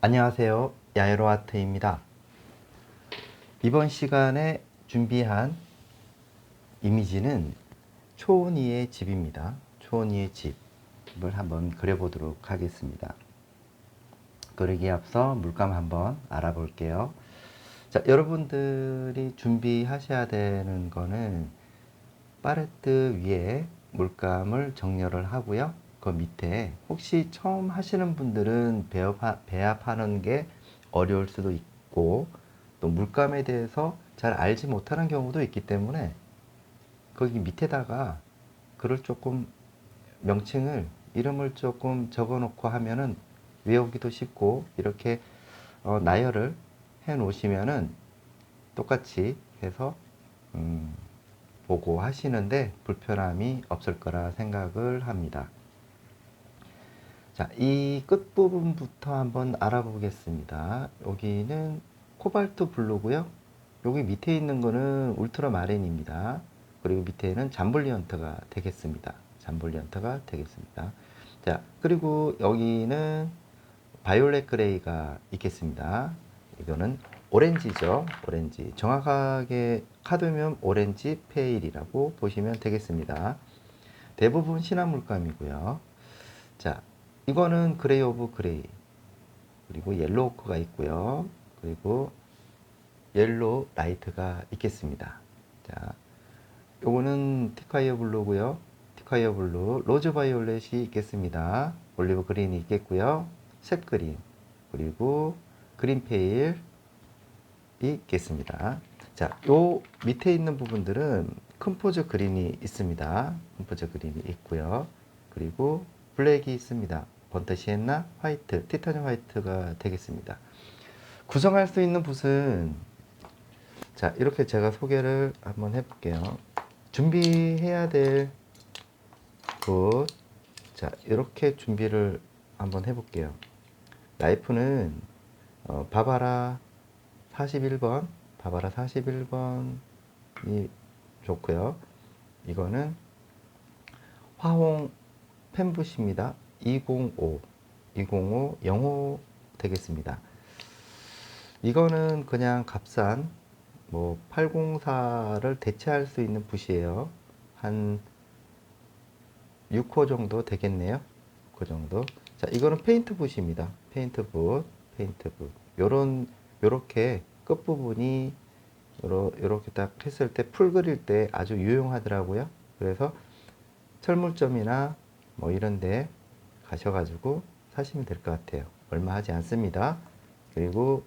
안녕하세요. 야에로아트입니다. 이번 시간에 준비한 이미지는 초은이의 집입니다. 초은이의 집을 한번 그려보도록 하겠습니다. 그리기에 앞서 물감 한번 알아볼게요. 자, 여러분들이 준비하셔야 되는 거는 팔레트 위에 물감을 정렬을 하고요. 그 밑에 혹시 처음 하시는 분들은 배합하는 게 어려울 수도 있고 또 물감에 대해서 잘 알지 못하는 경우도 있기 때문에 거기 밑에다가 글을 조금 명칭을 이름을 조금 적어 놓고 하면은 외우기도 쉽고 이렇게 나열을 해 놓으시면은 똑같이 해서 보고 하시는데 불편함이 없을 거라 생각을 합니다. 자, 이 끝부분부터 한번 알아보겠습니다. 여기는 코발트 블루고요. 여기 밑에 있는 거는 울트라마린입니다. 그리고 밑에는 잠블리언트가 되겠습니다. 잠블리언트가 되겠습니다. 자, 그리고 여기는 바이올렛 그레이가 있겠습니다. 이거는 오렌지죠. 오렌지. 정확하게 카드뮴 오렌지 페일이라고 보시면 되겠습니다. 대부분 진한 물감이고요. 자, 이거는 그레이 오브 그레이. 그리고 옐로우 오크가 있고요. 그리고 옐로우 라이트가 있겠습니다. 자, 요거는 티콰이어 블루고요. 티콰이어 블루, 로즈 바이올렛이 있겠습니다. 올리브 그린이 있겠고요. 셋 그린, 그리고 그린 페일이 있겠습니다. 자, 요 밑에 있는 부분들은 컴포즈 그린이 있습니다. 컴포즈 그린이 있고요. 그리고 블랙이 있습니다. 번트 시엔나, 화이트, 티타늄 화이트가 되겠습니다. 구성할 수 있는 붓은 자, 이렇게 제가 소개를 한번 해볼게요. 준비해야 될 붓, 자, 이렇게 준비를 한번 해볼게요. 나이프는 바바라 41번, 바바라 41번이 좋고요. 이거는 화홍 펜붓입니다. 205, 05 되겠습니다. 이거는 그냥 값싼 뭐 804를 대체할 수 있는 붓이에요. 한 6호 정도 되겠네요. 그 정도. 자, 이거는 페인트 붓입니다. 페인트 붓, 페인트 붓. 요렇게 끝부분이 요렇게 딱 했을 때 풀 그릴 때 아주 유용하더라고요. 그래서 철물점이나 뭐 이런 데 가셔가지고 사시면 될 것 같아요. 얼마 하지 않습니다. 그리고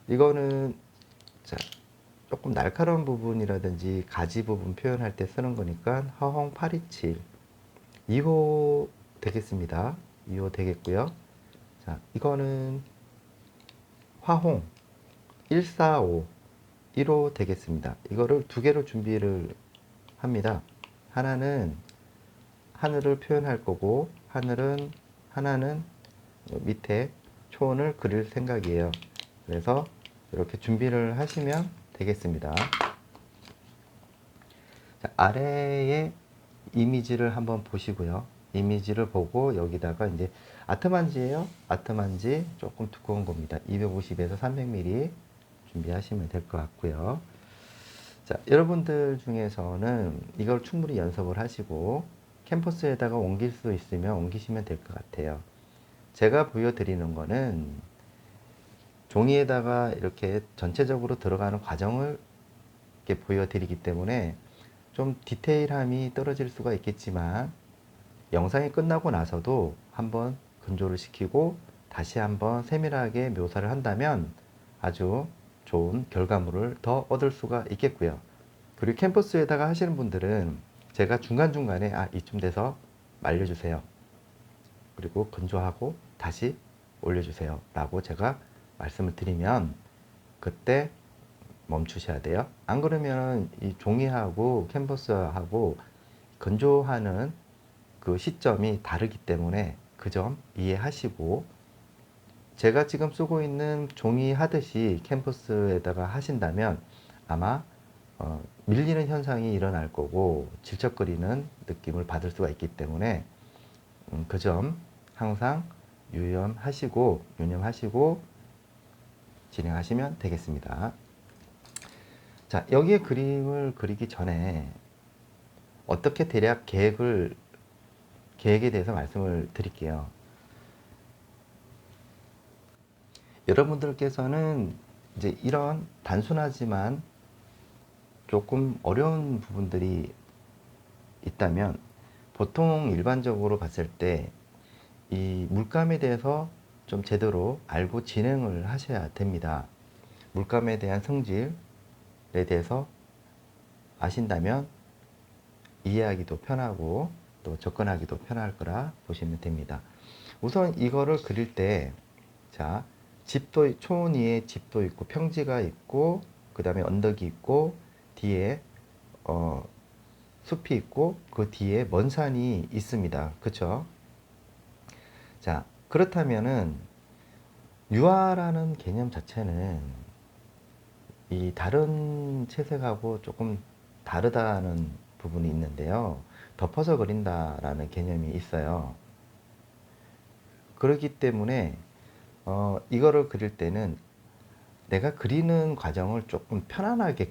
이거는 자, 조금 날카로운 부분이라든지 가지 부분 표현할 때 쓰는 거니까 화홍 827 2호 되겠습니다. 2호 되겠고요. 자, 이거는 화홍 145 1호 되겠습니다. 이거를 두 개로 준비를 합니다. 하나는 하늘을 표현할 거고 하나는 밑에 초원을 그릴 생각이에요. 그래서 이렇게 준비를 하시면 되겠습니다. 자, 아래에 이미지를 한번 보시고요. 이미지를 보고 여기다가 이제 아트만지예요. 아트만지 조금 두꺼운 겁니다. 250에서 300mm 준비하시면 될 것 같고요. 자, 여러분들 중에서는 이걸 충분히 연습을 하시고 캔버스에다가 옮길 수 있으면 옮기시면 될 것 같아요. 제가 보여드리는 거는 종이에다가 이렇게 전체적으로 들어가는 과정을 이렇게 보여드리기 때문에 좀 디테일함이 떨어질 수가 있겠지만 영상이 끝나고 나서도 한번 건조를 시키고 다시 한번 세밀하게 묘사를 한다면 아주 좋은 결과물을 더 얻을 수가 있겠고요. 그리고 캔버스에다가 하시는 분들은 제가 중간중간에 이쯤 돼서 말려주세요. 그리고 건조하고 다시 올려주세요. 라고 제가 말씀을 드리면 그때 멈추셔야 돼요. 안 그러면 이 종이하고 캔버스하고 건조하는 그 시점이 다르기 때문에 그 점 이해하시고 제가 지금 쓰고 있는 종이 하듯이 캔버스에다가 하신다면 아마 밀리는 현상이 일어날 거고 질척거리는 느낌을 받을 수가 있기 때문에 그 점 항상 유념하시고 진행하시면 되겠습니다. 자, 여기에 그림을 그리기 전에 어떻게 대략 계획에 대해서 말씀을 드릴게요. 여러분들께서는 이제 이런 단순하지만 조금 어려운 부분들이 있다면 보통 일반적으로 봤을 때 이 물감에 대해서 좀 제대로 알고 진행을 하셔야 됩니다. 물감에 대한 성질에 대해서 아신다면 이해하기도 편하고 또 접근하기도 편할 거라 보시면 됩니다. 우선 이거를 그릴 때, 자, 집도, 초원 위에 집도 있고 평지가 있고 그 다음에 언덕이 있고 뒤에 숲이 있고 그 뒤에 먼 산이 있습니다. 그쵸? 자, 그렇다면은 유화라는 개념 자체는 이 다른 채색하고 조금 다르다는 부분이 있는데요. 덮어서 그린다라는 개념이 있어요. 그렇기 때문에 이거를 그릴 때는 내가 그리는 과정을 조금 편안하게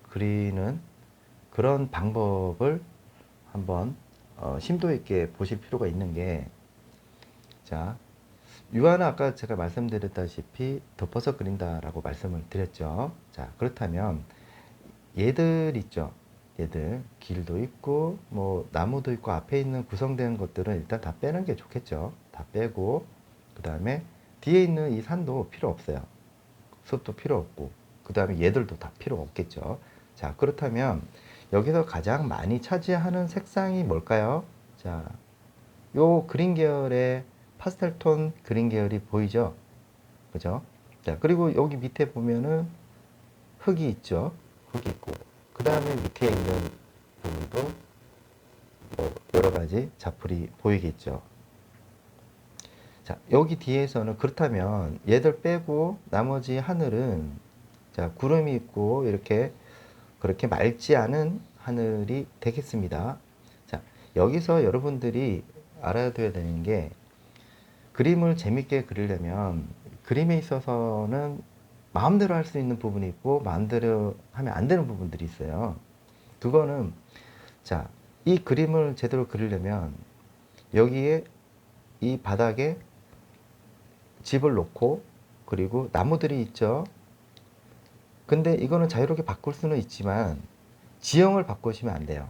그리는 그런 방법을 한번 심도 있게 보실 필요가 있는 게, 자, 유화는 아까 제가 말씀드렸다시피 덮어서 그린다라고 말씀을 드렸죠. 자, 그렇다면 얘들 있죠. 얘들 길도 있고 뭐 나무도 있고 앞에 있는 구성된 것들은 일단 다 빼는 게 좋겠죠. 다 빼고 그 다음에 뒤에 있는 이 산도 필요 없어요. 숲도 필요 없고 그 다음에 얘들도 다 필요 없겠죠. 자, 그렇다면 여기서 가장 많이 차지하는 색상이 뭘까요? 자, 요 그린 계열의 파스텔 톤 그린 계열이 보이죠? 그죠? 자, 그리고 여기 밑에 보면은 흙이 있죠? 흙이 있고 그 다음에 밑에 있는 부분도 뭐 여러 가지 자풀이 보이겠죠. 자, 여기 뒤에서는 그렇다면 얘들 빼고 나머지 하늘은, 자, 구름이 있고 이렇게 그렇게 맑지 않은 하늘이 되겠습니다. 자, 여기서 여러분들이 알아둬야 되는 게, 그림을 재밌게 그리려면 그림에 있어서는 마음대로 할 수 있는 부분이 있고 마음대로 하면 안 되는 부분들이 있어요. 그거는, 자, 이 그림을 제대로 그리려면 여기에 이 바닥에 집을 놓고 그리고 나무들이 있죠. 근데 이거는 자유롭게 바꿀 수는 있지만 지형을 바꾸시면 안 돼요.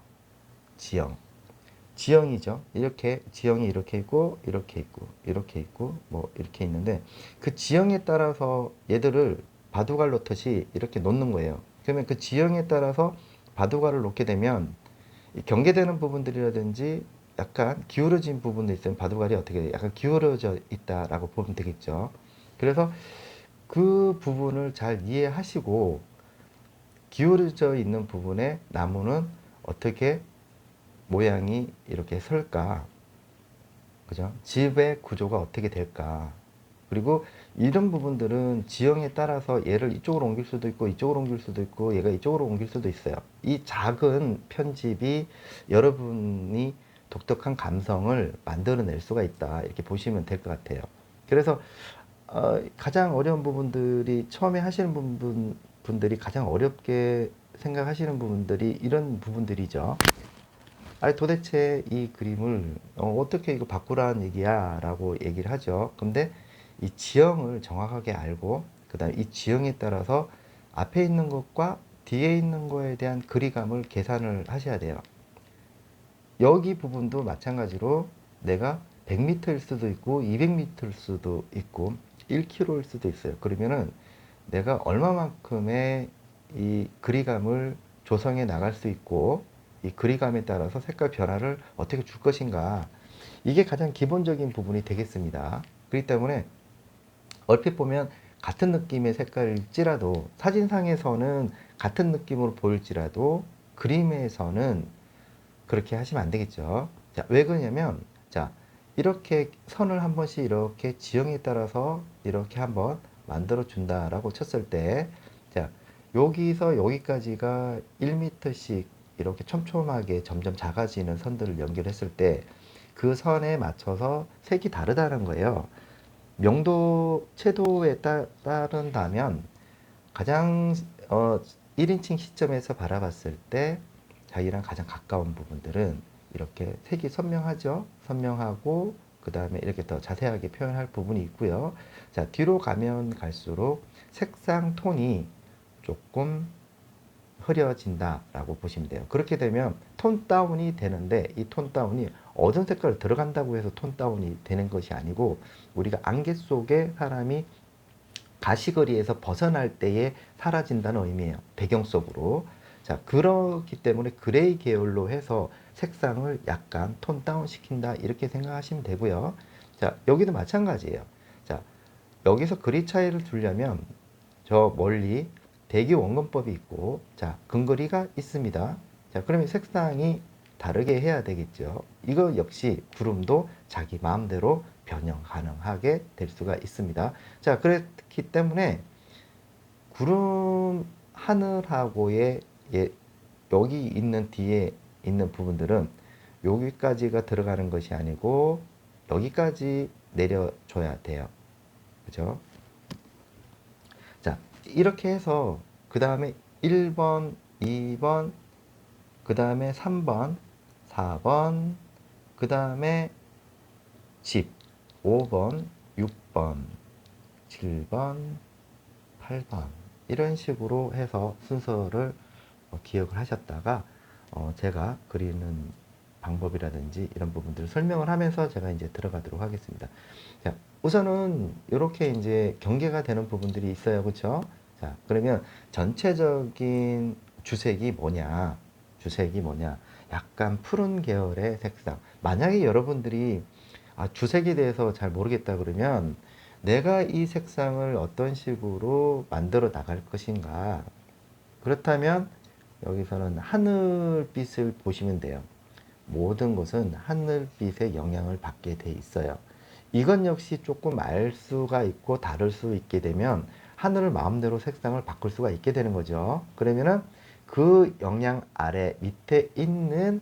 지형이죠. 이렇게 지형이 이렇게 있고 이렇게 있고 이렇게 있고 뭐 이렇게 있는데 그 지형에 따라서 얘들을 바둑알 놓듯이 이렇게 놓는 거예요. 그러면 그 지형에 따라서 바둑알을 놓게 되면 경계되는 부분들이라든지 약간 기울어진 부분도 있으면 바둑알이 어떻게 약간 기울어져 있다라고 보면 되겠죠. 그래서 그 부분을 잘 이해하시고 기울어져 있는 부분에 나무는 어떻게 모양이 이렇게 설까? 그죠? 집의 구조가 어떻게 될까? 그리고 이런 부분들은 지형에 따라서 얘를 이쪽으로 옮길 수도 있고 이쪽으로 옮길 수도 있고 얘가 이쪽으로 옮길 수도 있어요. 이 작은 편집이 여러분이 독특한 감성을 만들어낼 수가 있다. 이렇게 보시면 될 것 같아요. 그래서 가장 어려운 부분들이 처음에 하시는 분들이 가장 어렵게 생각하시는 부분들이 이런 부분들이죠. 아니 도대체 이 그림을 어떻게 이거 바꾸라는 얘기야 라고 얘기를 하죠. 근데 이 지형을 정확하게 알고 그 다음에 이 지형에 따라서 앞에 있는 것과 뒤에 있는 거에 대한 거리감을 계산을 하셔야 돼요. 여기 부분도 마찬가지로 내가 100m일 수도 있고 200m일 수도 있고 1km일 수도 있어요. 그러면은 내가 얼마만큼의 이 거리감을 조성해 나갈 수 있고 이 거리감에 따라서 색깔 변화를 어떻게 줄 것인가, 이게 가장 기본적인 부분이 되겠습니다. 그렇기 때문에 얼핏 보면 같은 느낌의 색깔일지라도 사진상에서는 같은 느낌으로 보일지라도 그림에서는 그렇게 하시면 안 되겠죠. 자, 왜 그러냐면, 자, 이렇게 선을 한 번씩 이렇게 지형에 따라서 이렇게 한번 만들어 준다라고 쳤을 때, 자, 여기서 여기까지가 1m씩 이렇게 촘촘하게 점점 작아지는 선들을 연결했을 때 그 선에 맞춰서 색이 다르다는 거예요. 명도 채도에 따른다면 가장 1인칭 시점에서 바라봤을 때 자기랑 가장 가까운 부분들은 이렇게 색이 선명하죠. 선명하고 그 다음에 이렇게 더 자세하게 표현할 부분이 있고요. 자, 뒤로 가면 갈수록 색상 톤이 조금 흐려진다라고 보시면 돼요. 그렇게 되면 톤 다운이 되는데 이 톤 다운이 어두운 색깔 들어간다고 해서 톤 다운이 되는 것이 아니고 우리가 안개 속에 사람이 가시거리에서 벗어날 때에 사라진다는 의미예요. 배경 속으로. 자, 그렇기 때문에 그레이 계열로 해서 색상을 약간 톤 다운 시킨다 이렇게 생각하시면 되고요. 자, 여기도 마찬가지예요. 자, 여기서 그리 차이를 두려면 저 멀리 대기 원근법이 있고, 자, 근거리가 있습니다. 자, 그러면 색상이 다르게 해야 되겠죠. 이거 역시 구름도 자기 마음대로 변형 가능하게 될 수가 있습니다. 자, 그렇기 때문에 구름 하늘하고의 여기 있는 뒤에 있는 부분들은 여기까지가 들어가는 것이 아니고 여기까지 내려줘야 돼요. 그죠? 자, 이렇게 해서 그 다음에 1번, 2번, 그 다음에 3번, 4번, 그 다음에 집, 5번, 6번, 7번, 8번 이런 식으로 해서 순서를 기억을 하셨다가 제가 그리는 방법이라든지 이런 부분들을 설명을 하면서 제가 이제 들어가도록 하겠습니다. 자, 우선은 이렇게 이제 경계가 되는 부분들이 있어요. 그렇죠? 자, 그러면 전체적인 주색이 뭐냐? 주색이 뭐냐? 약간 푸른 계열의 색상. 만약에 여러분들이 주색에 대해서 잘 모르겠다 그러면 내가 이 색상을 어떤 식으로 만들어 나갈 것인가. 그렇다면 여기서는 하늘빛을 보시면 돼요. 모든 것은 하늘빛의 영향을 받게 돼 있어요. 이건 역시 조금 알 수가 있고 다를 수 있게 되면 하늘을 마음대로 색상을 바꿀 수가 있게 되는 거죠. 그러면은 그 영향 아래 밑에 있는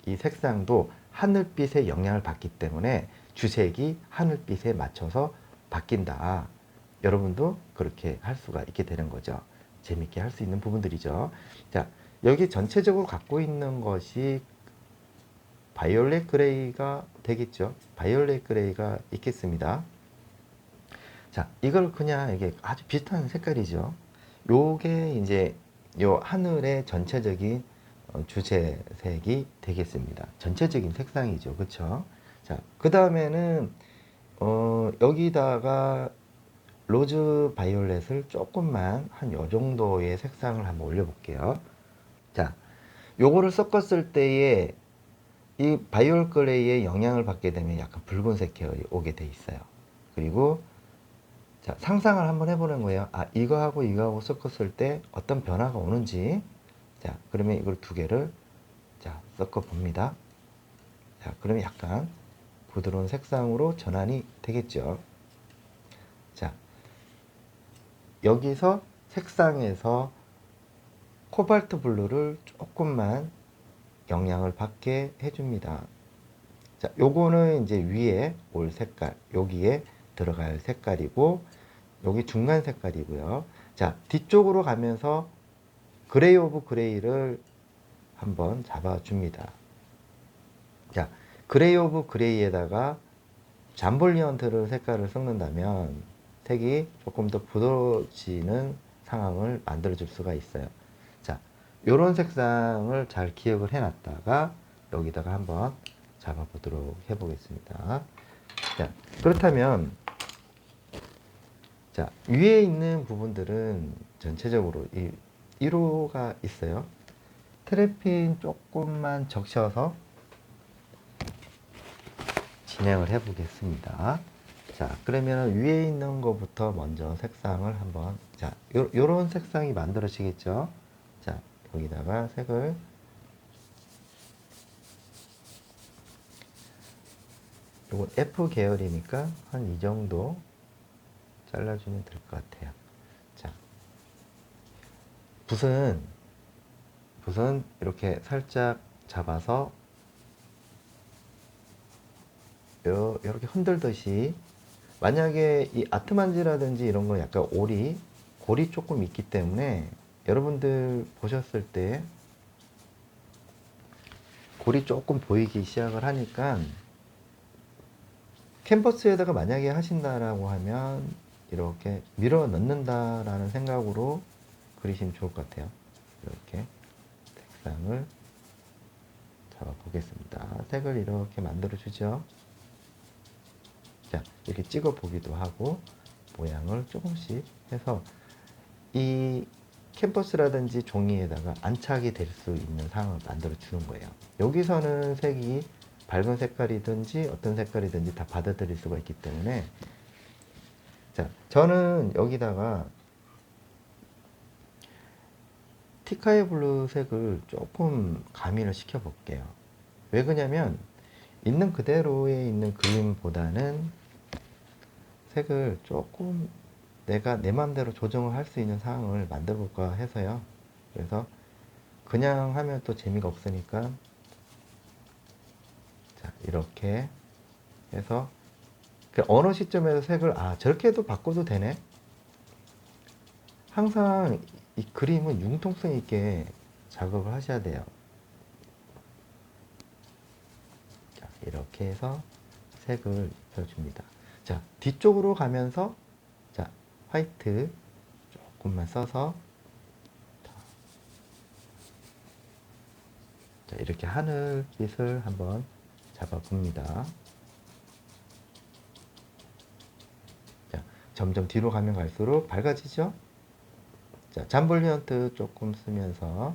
이 색상도 하늘빛의 영향을 받기 때문에 주색이 하늘빛에 맞춰서 바뀐다. 여러분도 그렇게 할 수가 있게 되는 거죠. 재밌게 할 수 있는 부분들이죠. 자, 여기 전체적으로 갖고 있는 것이 바이올렛 그레이가 되겠죠. 바이올렛 그레이가 있겠습니다. 자, 이걸 그냥 이게 아주 비슷한 색깔이죠. 요게 이제 요 하늘의 전체적인 주제색이 되겠습니다. 전체적인 색상이죠. 그쵸? 자, 그 다음에는 여기다가 로즈 바이올렛을 조금만 한 요 정도의 색상을 한번 올려볼게요. 자, 요거를 섞었을 때에 이 바이올 그레이의 영향을 받게 되면 약간 붉은색 계열이 오게 돼 있어요. 그리고 자, 상상을 한번 해보는 거예요. 이거하고 이거하고 섞었을 때 어떤 변화가 오는지. 자, 그러면 이걸 두 개를 자, 섞어 봅니다. 자, 그러면 약간 부드러운 색상으로 전환이 되겠죠. 자, 여기서 색상에서 코발트 블루를 조금만 영향을 받게 해줍니다. 자, 요거는 이제 위에 올 색깔, 여기에 들어갈 색깔이고, 여기 중간 색깔이고요. 자, 뒤쪽으로 가면서 그레이 오브 그레이를 한번 잡아줍니다. 자, 그레이 오브 그레이에다가 잠볼리언트를 색깔을 섞는다면 색이 조금 더 부드러워지는 상황을 만들어 줄 수가 있어요. 자, 요런 색상을 잘 기억을 해 놨다가 여기다가 한번 잡아 보도록 해 보겠습니다. 자, 그렇다면 자, 위에 있는 부분들은 전체적으로 이 1호가 있어요. 트래핀 조금만 적셔서 진행을 해 보겠습니다. 자, 그러면 위에 있는 것부터 먼저 색상을 한번, 자, 요런 색상이 만들어지겠죠? 자, 여기다가 색을, 요건 F 계열이니까 한 이 정도 잘라주면 될 것 같아요. 자, 붓은 이렇게 살짝 잡아서 요렇게 흔들듯이 만약에 이 아트만지라든지 이런 거 약간 골이 조금 있기 때문에 여러분들 보셨을 때 골이 조금 보이기 시작을 하니까 캔버스에다가 만약에 하신다라고 하면 이렇게 밀어 넣는다라는 생각으로 그리시면 좋을 것 같아요. 이렇게 색상을 잡아 보겠습니다. 색을 이렇게 만들어 주죠. 자, 이렇게 찍어 보기도 하고 모양을 조금씩 해서 이 캔버스라든지 종이에다가 안착이 될 수 있는 상황을 만들어 주는 거예요. 여기서는 색이 밝은 색깔이든지 어떤 색깔이든지 다 받아들일 수가 있기 때문에, 자, 저는 여기다가 티카이 블루 색을 조금 가미를 시켜 볼게요. 왜 그러냐면 있는 그대로에 있는 그림보다는 색을 조금 내가 내 마음대로 조정을 할 수 있는 상황을 만들어 볼까 해서요. 그래서 그냥 하면 또 재미가 없으니까, 자, 이렇게 해서 그 어느 시점에서 색을 저렇게도 바꿔도 되네. 항상 이 그림은 융통성 있게 작업을 하셔야 돼요. 자, 이렇게 해서 색을 입혀줍니다. 자, 뒤쪽으로 가면서, 자, 화이트 조금만 써서, 자, 이렇게 하늘빛을 한번 잡아봅니다. 자, 점점 뒤로 가면 갈수록 밝아지죠? 자, 잠블리언트 조금 쓰면서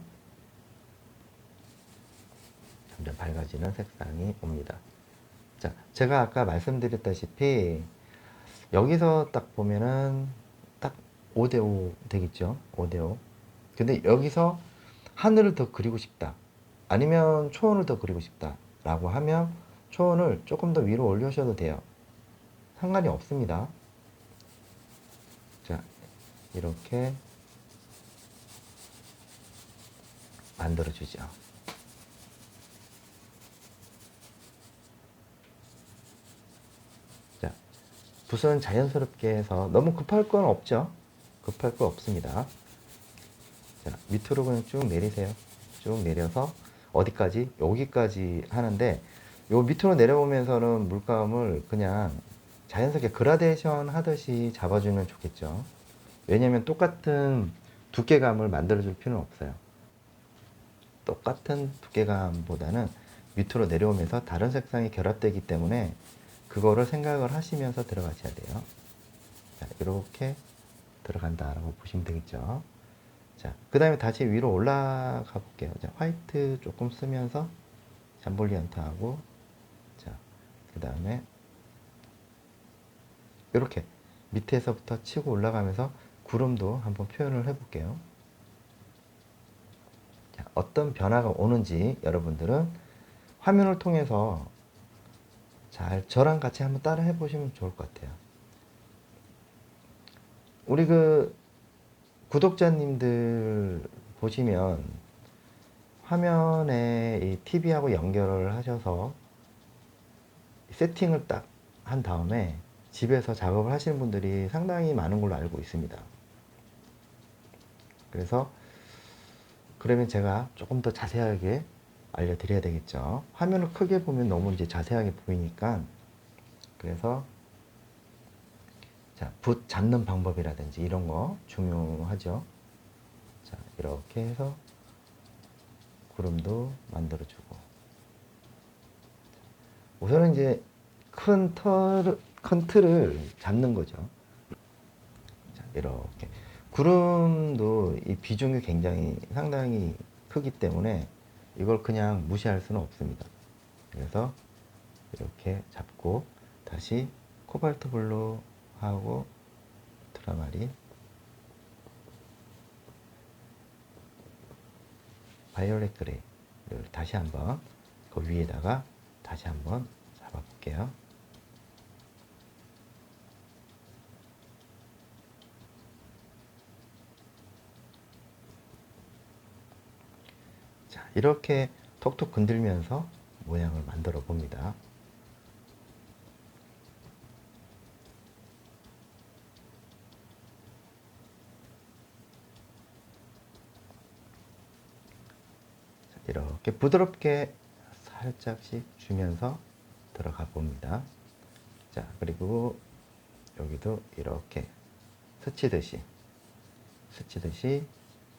점점 밝아지는 색상이 옵니다. 자, 제가 아까 말씀드렸다시피 여기서 딱 보면은 딱 5대5 되겠죠? 5대5. 근데 여기서 하늘을 더 그리고 싶다. 아니면 초원을 더 그리고 싶다. 라고 하면 초원을 조금 더 위로 올려셔도 돼요. 상관이 없습니다. 자, 이렇게 만들어주죠. 자, 붓은 자연스럽게 해서 너무 급할 건 없죠? 급할 거 없습니다. 자, 밑으로 그냥 쭉 내리세요. 쭉 내려서 어디까지? 여기까지 하는데, 요 밑으로 내려오면서는 물감을 그냥 자연스럽게 그라데이션 하듯이 잡아주면 좋겠죠. 왜냐면 똑같은 두께감을 만들어줄 필요는 없어요. 똑같은 두께감보다는 밑으로 내려오면서 다른 색상이 결합되기 때문에 그거를 생각을 하시면서 들어가셔야 돼요. 자, 이렇게 들어간다라고 보시면 되겠죠. 자, 그 다음에 다시 위로 올라가 볼게요. 자, 화이트 조금 쓰면서 잠볼리언트하고, 자, 그 다음에 이렇게 밑에서부터 치고 올라가면서 구름도 한번 표현을 해 볼게요. 자, 어떤 변화가 오는지 여러분들은 화면을 통해서 잘 저랑 같이 한번 따라 해 보시면 좋을 것 같아요. 우리 그 구독자님들 보시면 화면에 이 TV하고 연결을 하셔서 세팅을 딱 한 다음에 집에서 작업을 하시는 분들이 상당히 많은 걸로 알고 있습니다. 그래서 그러면 제가 조금 더 자세하게 알려드려야 되겠죠. 화면을 크게 보면 너무 이제 자세하게 보이니까. 그래서 자, 붓 잡는 방법이라든지 이런 거 중요하죠. 자, 이렇게 해서 구름도 만들어주고. 우선은 이제 큰 틀을 잡는 거죠. 자, 이렇게. 구름도 이 비중이 굉장히 상당히 크기 때문에 이걸 그냥 무시할 수는 없습니다. 그래서 이렇게 잡고 다시 코발트 블루하고 트라마린, 바이올렛 그레이를 다시 한번 그 위에다가 다시 한번 잡아 볼게요. 자, 이렇게 톡톡 건들면서 모양을 만들어 봅니다. 이렇게 부드럽게 살짝씩 주면서 들어가 봅니다. 자, 그리고 여기도 이렇게 스치듯이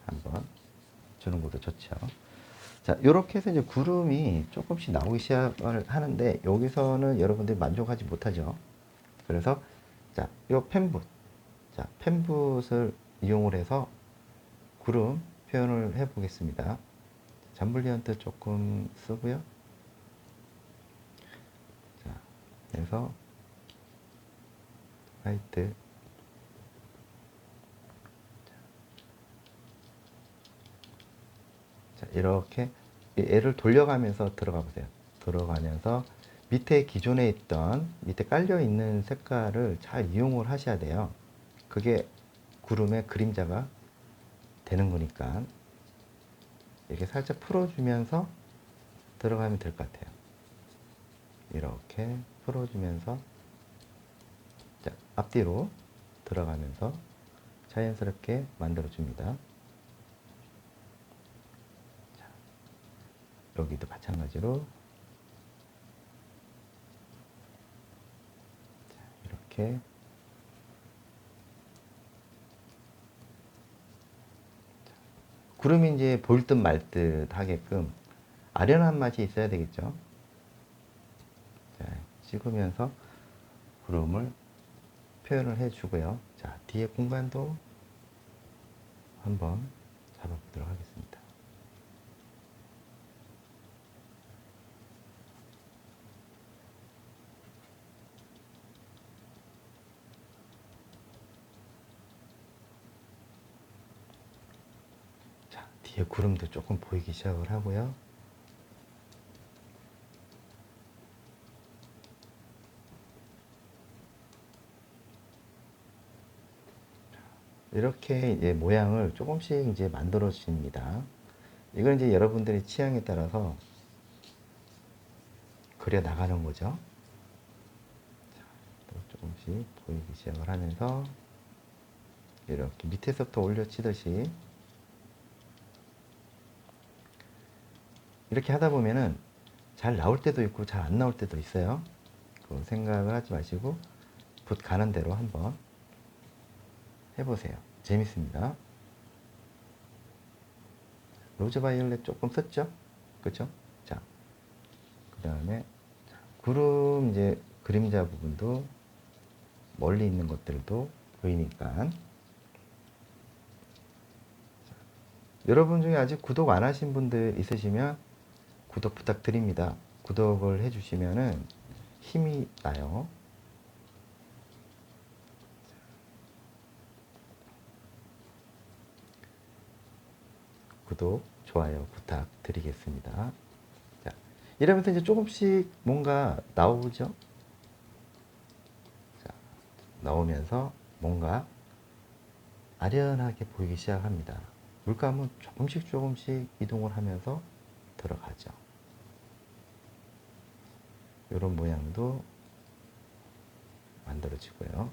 한번 주는 것도 좋죠. 자, 이렇게 해서 이제 구름이 조금씩 나오기 시작을 하는데 여기서는 여러분들이 만족하지 못하죠. 그래서 자, 이 펜붓을 이용을 해서 구름 표현을 해 보겠습니다. 잠블리언트 조금 쓰고요. 자, 그래서 화이트. 자, 이렇게 얘를 돌려가면서 들어가 보세요. 들어가면서 밑에 기존에 있던 밑에 깔려 있는 색깔을 잘 이용을 하셔야 돼요. 그게 구름의 그림자가 되는 거니까 이렇게 살짝 풀어주면서 들어가면 될 것 같아요. 이렇게 풀어주면서 자, 앞뒤로 들어가면서 자연스럽게 만들어줍니다. 자, 여기도 마찬가지로 자, 이렇게 구름이 이제 보일 듯 말 듯 하게끔 아련한 맛이 있어야 되겠죠. 자, 찍으면서 구름을 표현을 해 주고요. 자, 뒤에 공간도 한번 잡아보도록 하겠습니다. 자, 뒤에 구름도 조금 보이기 시작을 하고요. 이렇게 이제 모양을 조금씩 이제 만들어 주십니다. 이건 이제 여러분들의 취향에 따라서 그려 나가는 거죠. 자, 또 조금씩 보이기 시작을 하면서 이렇게 밑에서부터 올려치듯이 이렇게 하다 보면은 잘 나올 때도 있고 잘 안 나올 때도 있어요. 그 생각을 하지 마시고 붓 가는 대로 한번 해보세요. 재밌습니다. 로즈 바이올렛 조금 썼죠? 그쵸? 자, 그 다음에 구름 이제 그림자 부분도 멀리 있는 것들도 보이니까 여러분 중에 아직 구독 안 하신 분들 있으시면 구독 부탁드립니다. 구독을 해주시면은 힘이 나요. 구독, 좋아요 부탁드리겠습니다. 자, 이러면서 이제 조금씩 뭔가 나오죠? 자, 나오면서 뭔가 아련하게 보이기 시작합니다. 물감은 조금씩 이동을 하면서 들어가죠. 이런 모양도 만들어지고요.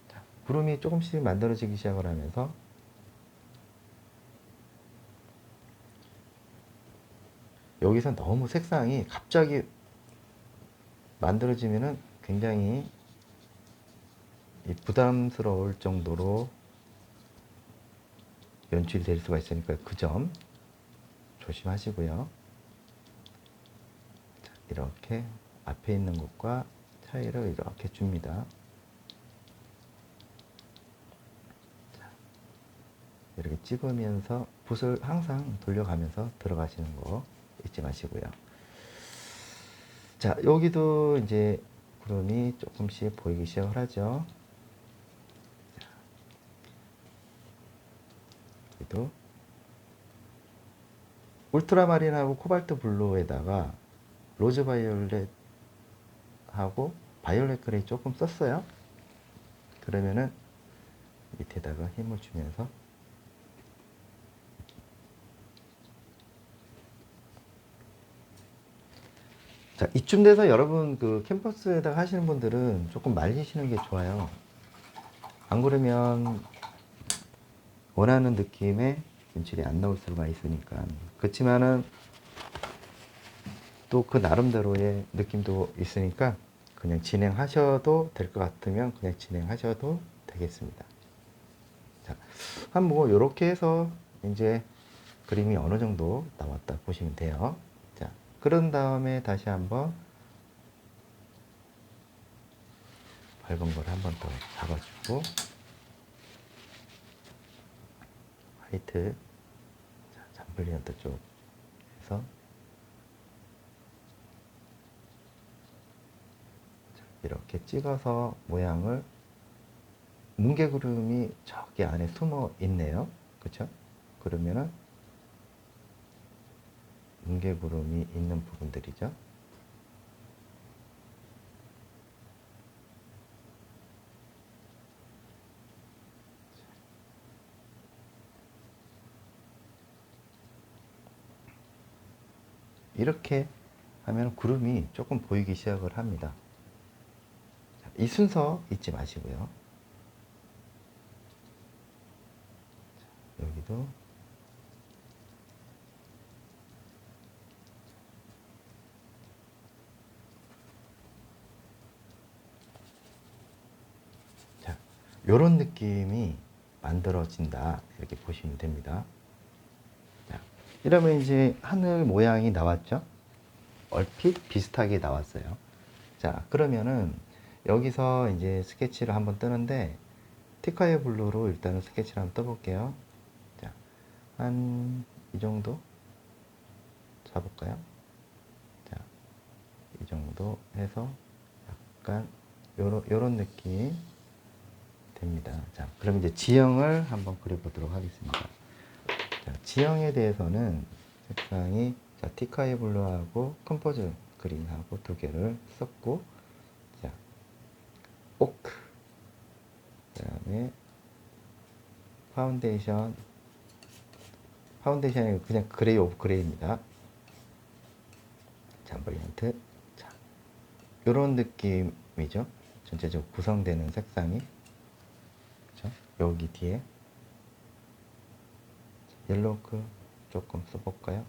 자, 구름이 조금씩 만들어지기 시작을 하면서 여기서 너무 색상이 갑자기 만들어지면은 굉장히 부담스러울 정도로 연출이 될 수가 있으니까 그 점 조심하시고요. 자, 이렇게 앞에 있는 것과 차이를 이렇게 줍니다. 자, 이렇게 찍으면서 붓을 항상 돌려가면서 들어가시는 거 잊지 마시고요. 자, 여기도 이제 구름이 조금씩 보이기 시작을 하죠. 자, 여기도 울트라마린하고 코발트 블루에다가 로즈 바이올렛하고 바이올렛 그레이 조금 썼어요. 그러면은 밑에다가 힘을 주면서 자, 이쯤 돼서 여러분 그 캔버스에다가 하시는 분들은 조금 말리시는 게 좋아요. 안 그러면 원하는 느낌의 연출이 안 나올 수가 있으니까. 그렇지만은 또 그 나름대로의 느낌도 있으니까 그냥 진행하셔도 될 것 같으면 그냥 진행하셔도 되겠습니다. 자, 한번 이렇게 해서 이제 그림이 어느 정도 나왔다 보시면 돼요. 자, 그런 다음에 다시 한번 밝은 걸 한 번 더 잡아주고 화이트, 자, 잠블리언트 쪽 해서 이렇게 찍어서 모양을 뭉게구름이 저기 안에 숨어 있네요. 그쵸? 그러면은 뭉게구름이 있는 부분들이죠. 이렇게 하면 구름이 조금 보이기 시작을 합니다. 이 순서 잊지 마시고요. 여기도 자, 요런 느낌이 만들어진다 이렇게 보시면 됩니다. 자, 이러면 이제 하늘 모양이 나왔죠? 얼핏 비슷하게 나왔어요. 자, 그러면은 여기서 이제 스케치를 한번 뜨는데 티카의 블루로 일단은 스케치를 한번 떠볼게요. 자, 한 이 정도 잡을까요? 자, 이 정도 해서 약간 요런 느낌 됩니다. 자, 그럼 이제 지형을 한번 그려보도록 하겠습니다. 자, 지형에 대해서는 색상이 자, 티카이 블루하고 컴포즈 그린하고 두 개를 썼고, 자, 오크, 그 다음에 파운데이션이 그냥 그레이 오브 그레이입니다. 잠블리언트. 자, 요런 느낌이죠. 전체적으로 구성되는 색상이. 그쵸? 여기 뒤에 옐로우크 조금 써볼까요?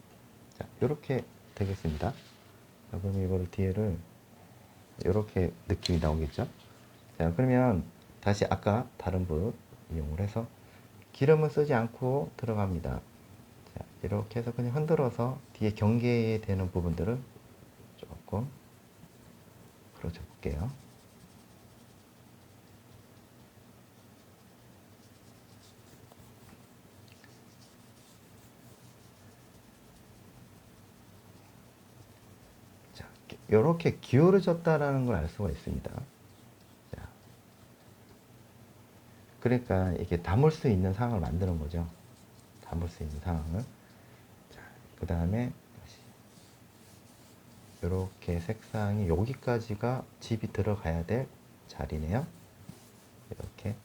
자, 요렇게 되겠습니다. 자, 그러면 이거를 뒤에를 요렇게 느낌이 나오겠죠? 자, 그러면 다시 아까 다른 붓 이용을 해서 기름을 쓰지 않고 들어갑니다. 자, 이렇게 해서 그냥 흔들어서 뒤에 경계되는 부분들을 조금 풀어줘 볼게요. 자, 이렇게 기울어졌다라는 걸 알 수가 있습니다. 자, 그러니까 이렇게 담을 수 있는 상황을 만드는 거죠. 담을 수 있는 상황을. 자, 그 다음에 이렇게 색상이 여기까지가 집이 들어가야 될 자리네요. 이렇게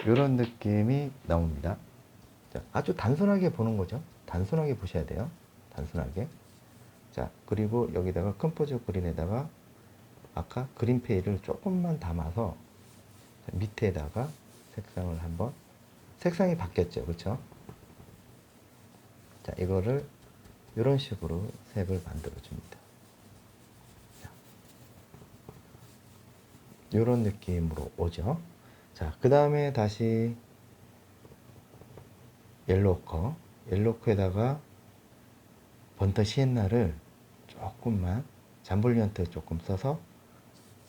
이런 느낌이 나옵니다. 자, 아주 단순하게 보는 거죠. 단순하게 보셔야 돼요. 단순하게. 자, 그리고 여기다가 컴포즈 그린에다가 아까 그린페이를 조금만 담아서 밑에다가 색상을 한번, 색상이 바뀌었죠. 그렇죠? 자, 이거를 이런 식으로 색을 만들어 줍니다. 이런 느낌으로 오죠. 자, 그 다음에 다시 옐로우커에다가 번터 시엔나를 조금만 잠블리언트 조금 써서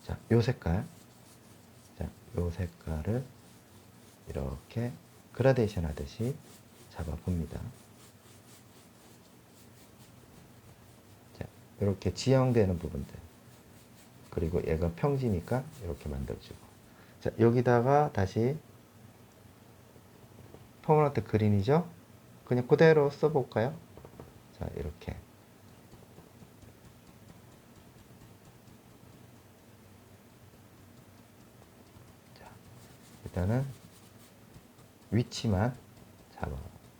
자, 요 색깔, 자, 요 색깔을 이렇게 그라데이션 하듯이 잡아 봅니다. 자, 이렇게 지형되는 부분들, 그리고 얘가 평지니까 이렇게 만들어주고, 자, 여기다가 다시 퍼머넌트 그린이죠. 그냥 그대로 써볼까요? 자, 이렇게. 자, 일단은 위치만 잡아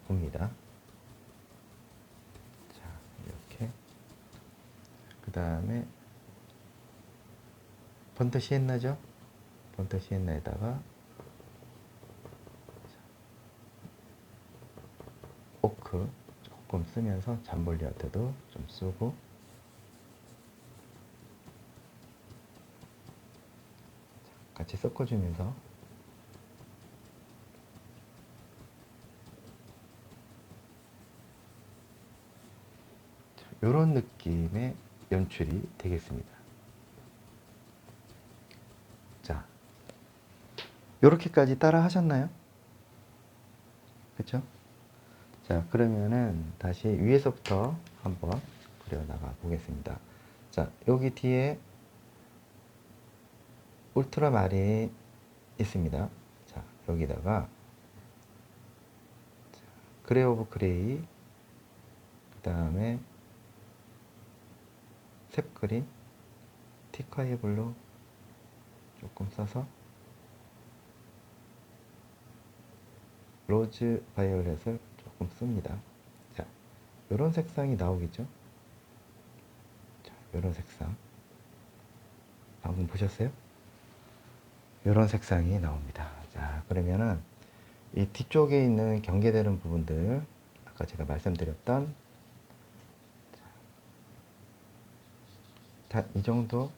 봅니다. 자, 이렇게. 그 다음에 번터 시엔나죠? 번터 시엔나에다가 핑크 조금 쓰면서 잠볼리아트도 좀 쓰고, 같이 섞어주면서 이런 느낌의 연출이 되겠습니다. 자, 이렇게까지 따라 하셨나요? 그쵸? 자, 그러면은 다시 위에서부터 한번 그려나가 보겠습니다. 자, 여기 뒤에 울트라마린 있습니다. 자, 여기다가 그레이 오브 그레이, 그 다음에 셉그린, 티카이 블루 조금 써서 로즈 바이올렛을 조금 씁니다. 자, 이런 색상이 나오겠죠? 자, 이런 색상. 방금 보셨어요? 이런 색상이 나옵니다. 자, 그러면은 이 뒤쪽에 있는 경계되는 부분들, 아까 제가 말씀드렸던 이 정도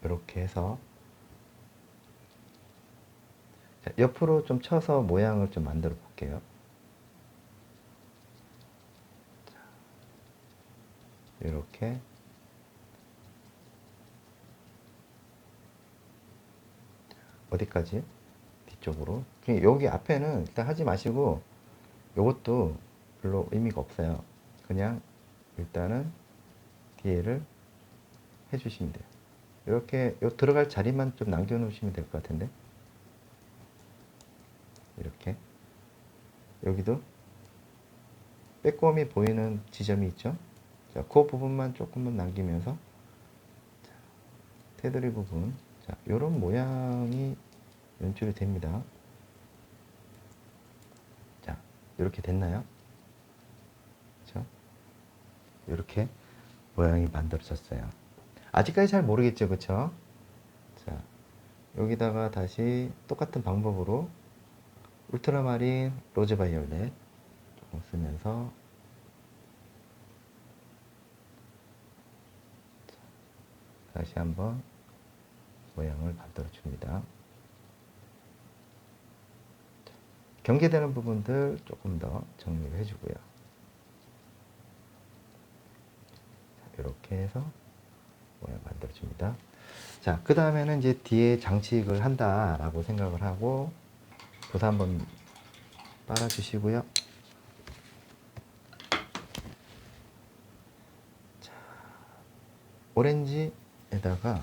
이렇게 해서, 자, 옆으로 좀 쳐서 모양을 좀 만들어 볼게요. 이렇게 어디까지? 뒤쪽으로. 여기 앞에는 일단 하지 마시고, 이것도 별로 의미가 없어요. 그냥 일단은 뒤에를 해주시면 돼요. 이렇게 요 들어갈 자리만 좀 남겨 놓으시면 될 것 같은데, 이렇게 여기도 빼꼼히 보이는 지점이 있죠. 자, 그 부분만 조금만 남기면서, 자, 테두리 부분, 자, 요런 모양이 연출이 됩니다. 자, 이렇게 됐나요? 그렇죠? 이렇게 모양이 만들어졌어요. 아직까지 잘 모르겠죠, 그쵸? 자, 여기다가 다시 똑같은 방법으로 울트라마린, 로즈 바이올렛 조금 쓰면서, 다시 한번 모양을 만들어 줍니다. 경계되는 부분들 조금 더 정리를 해주고요. 이렇게 해서 모양 만들어 줍니다. 자, 그 다음에는 이제 뒤에 장식을 한다라고 생각을 하고 붓 한번 빨아주시고요. 자, 오렌지에다가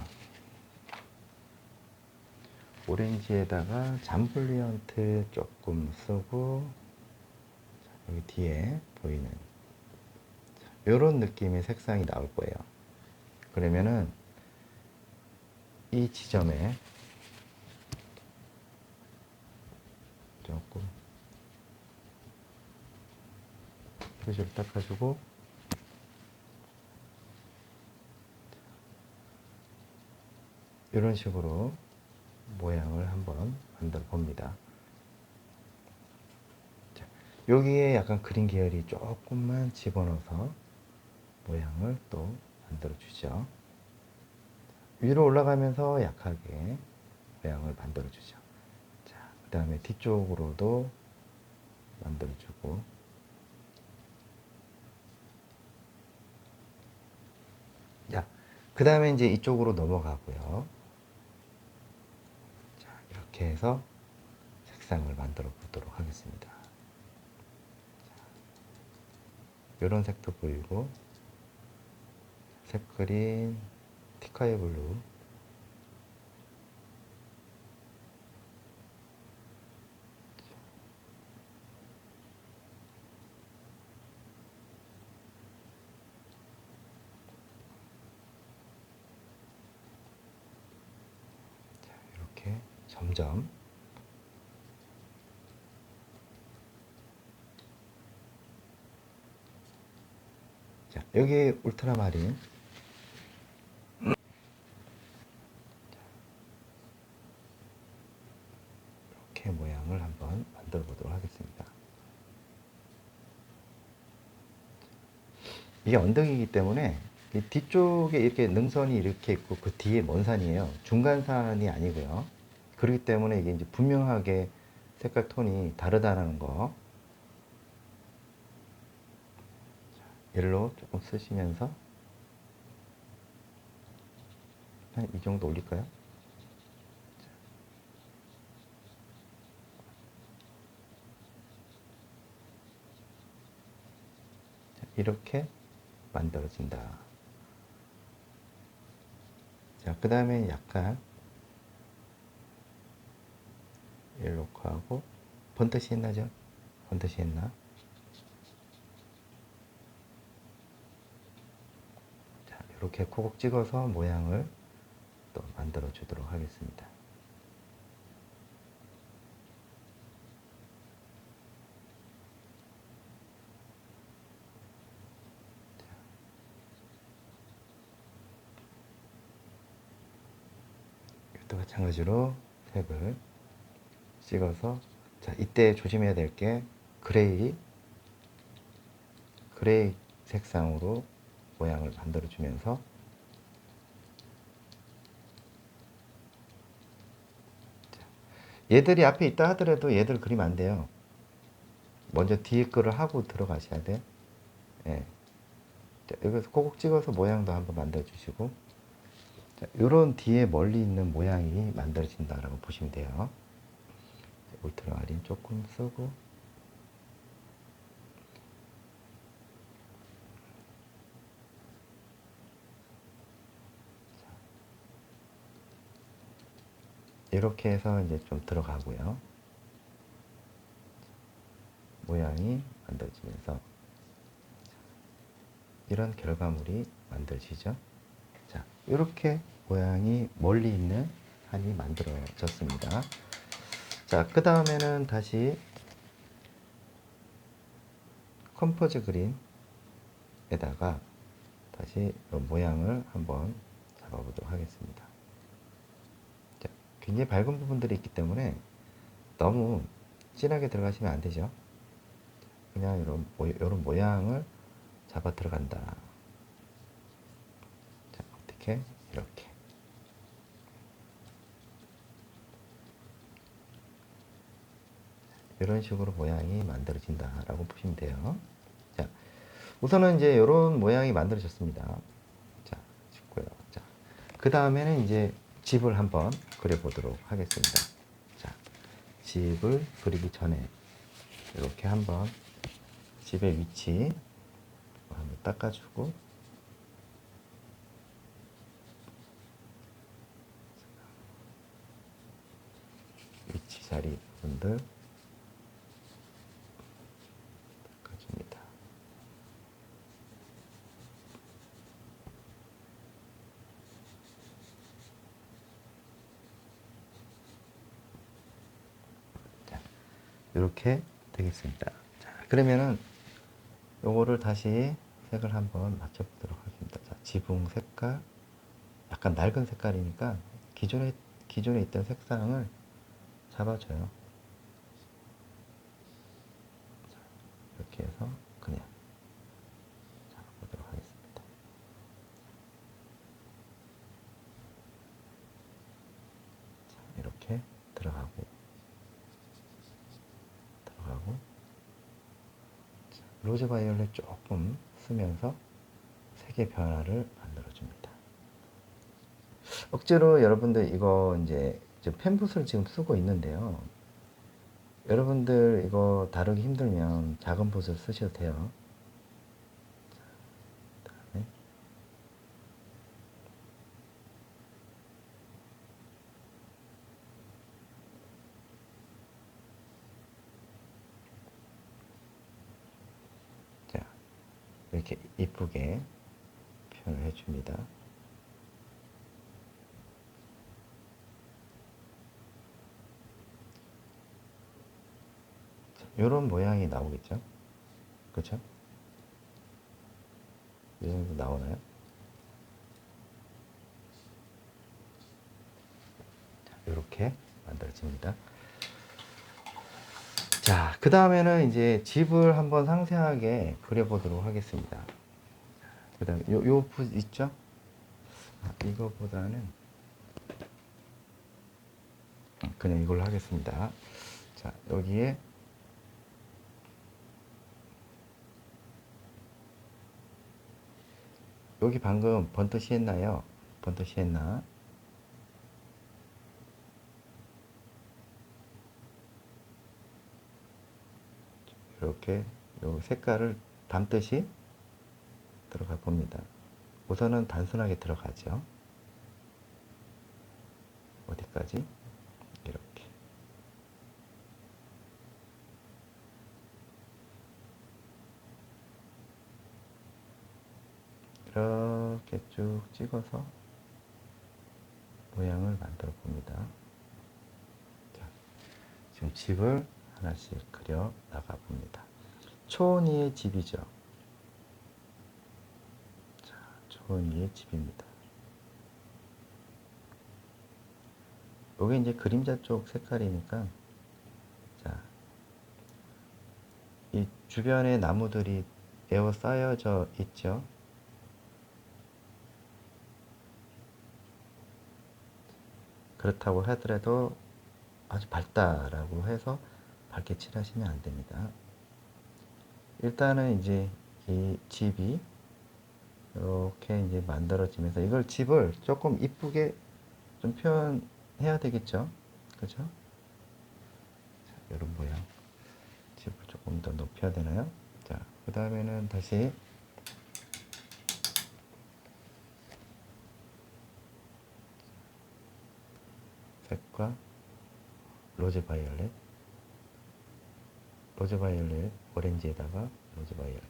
잠블리언트 조금 쓰고, 여기 뒤에 보이는 이런 느낌의 색상이 나올 거예요. 그러면은 이 지점에 조금 표시를 닦아주고, 이런 식으로 모양을 한번 만들어 봅니다. 자, 여기에 약간 그린 계열이 조금만 집어넣어서 모양을 또 만들어 주죠. 위로 올라가면서 약하게 모양을 만들어 주죠. 자, 그 다음에 뒤쪽으로도 만들어 주고, 자, 그 다음에 이제 이쪽으로 넘어가고요. 자, 이렇게 해서 색상을 만들어 보도록 하겠습니다. 이런 색도 보이고, 셉그린, 티카이 블루, 이렇게 점점 자, 여기 울트라마린, 모양을 한번 만들어 보도록 하겠습니다. 이게 언덕이기 때문에 이 뒤쪽에 이렇게 능선이 이렇게 있고 그 뒤에 먼 산이에요. 중간산이 아니고요. 그렇기 때문에 이게 이제 분명하게 색깔 톤이 다르다는 거. 옐로우 조금 쓰시면서 한 이 정도 올릴까요? 이렇게 만들어진다. 자, 그 다음에 약간 옐로우하고 번듯이 했나죠? 번듯이 했나? 자, 이렇게 코곡 찍어서 모양을 또 만들어 주도록 하겠습니다. 이것도 마찬가지로 색을 찍어서, 자, 이때 조심해야 될 게 그레이 색상으로 모양을 만들어 주면서, 얘들이 앞에 있다 하더라도 얘들 그리면 안 돼요. 먼저 뒤에 거를 하고 들어가셔야 돼. 예. 자, 여기서 코곡 찍어서 모양도 한번 만들어 주시고, 자, 요런 뒤에 멀리 있는 모양이 만들어진다라고 보시면 돼요. 울트라마린 조금 쓰고, 이렇게 해서 이제 좀 들어가고요. 모양이 만들어지면서 이런 결과물이 만들어지죠. 자, 이렇게 모양이 멀리 있는 한이 만들어졌습니다. 자, 그 다음에는 다시 컴포즈 그린에다가 다시 모양을 한번 잡아보도록 하겠습니다. 자, 굉장히 밝은 부분들이 있기 때문에 너무 진하게 들어가시면 안 되죠. 그냥 이런 모양을 잡아 들어간다. 자, 어떻게? 이렇게. 이런 식으로 모양이 만들어진다라고 보시면 돼요. 자, 우선은 이제 이런 모양이 만들어졌습니다. 자, 찍고요. 자, 그 다음에는 이제 집을 한번 그려보도록 하겠습니다. 자, 집을 그리기 전에 이렇게 한번 집의 위치 한번 닦아주고, 위치 자리 부분들 닦아줍니다. 자, 이렇게 되겠습니다. 자, 그러면은 요거를 다시 색을 한번 맞춰보도록 하겠습니다. 자, 지붕 색깔 약간 낡은 색깔이니까 기존에 있던 색상을 잡아줘요. 자, 이렇게 해서 그냥 잡아보도록 하겠습니다. 자, 이렇게 들어가고 로즈 바이올렛 조금 쓰면서 색의 변화를 만들어줍니다. 억지로 여러분들 이거 이제 펜붓을 지금 쓰고 있는데요. 여러분들 이거 다루기 힘들면 작은 붓을 쓰셔도 돼요. 그다음에 자, 이렇게 이쁘게 표현을 해줍니다. 이런 모양이 나오겠죠? 그렇죠? 이 정도 나오나요? 자, 이렇게 만들어집니다. 자, 그 다음에는 이제 집을 한번 상세하게 그려보도록 하겠습니다. 그 다음에 요 있죠? 이거보다는 그냥 이걸로 하겠습니다. 자, 여기에 여기 방금 번트시 했나요? 번트시 했나? 이렇게 요 색깔을 담듯이 들어가 봅니다. 우선은 단순하게 들어가죠. 어디까지? 이렇게. 이렇게 쭉 찍어서 모양을 만들어 봅니다. 자, 지금 집을 하나씩 그려 나가 봅니다. 초원이의 집이죠. 자, 초원이의 집입니다. 요게 이제 그림자 쪽 색깔이니까, 자, 이 주변에 나무들이 에워싸여져 있죠. 그렇다고 하더라도 아주 밝다라고 해서 밝게 칠하시면 안 됩니다. 일단은 이제 이 집이 이렇게 이제 만들어지면서 이걸 집을 조금 이쁘게 좀 표현해야 되겠죠. 그죠? 자, 이런 모양. 집을 조금 더 높여야 되나요? 자, 그 다음에는 다시 색과 로제 바이올렛, 로제 바이올렛, 오렌지에다가 로제 바이올렛.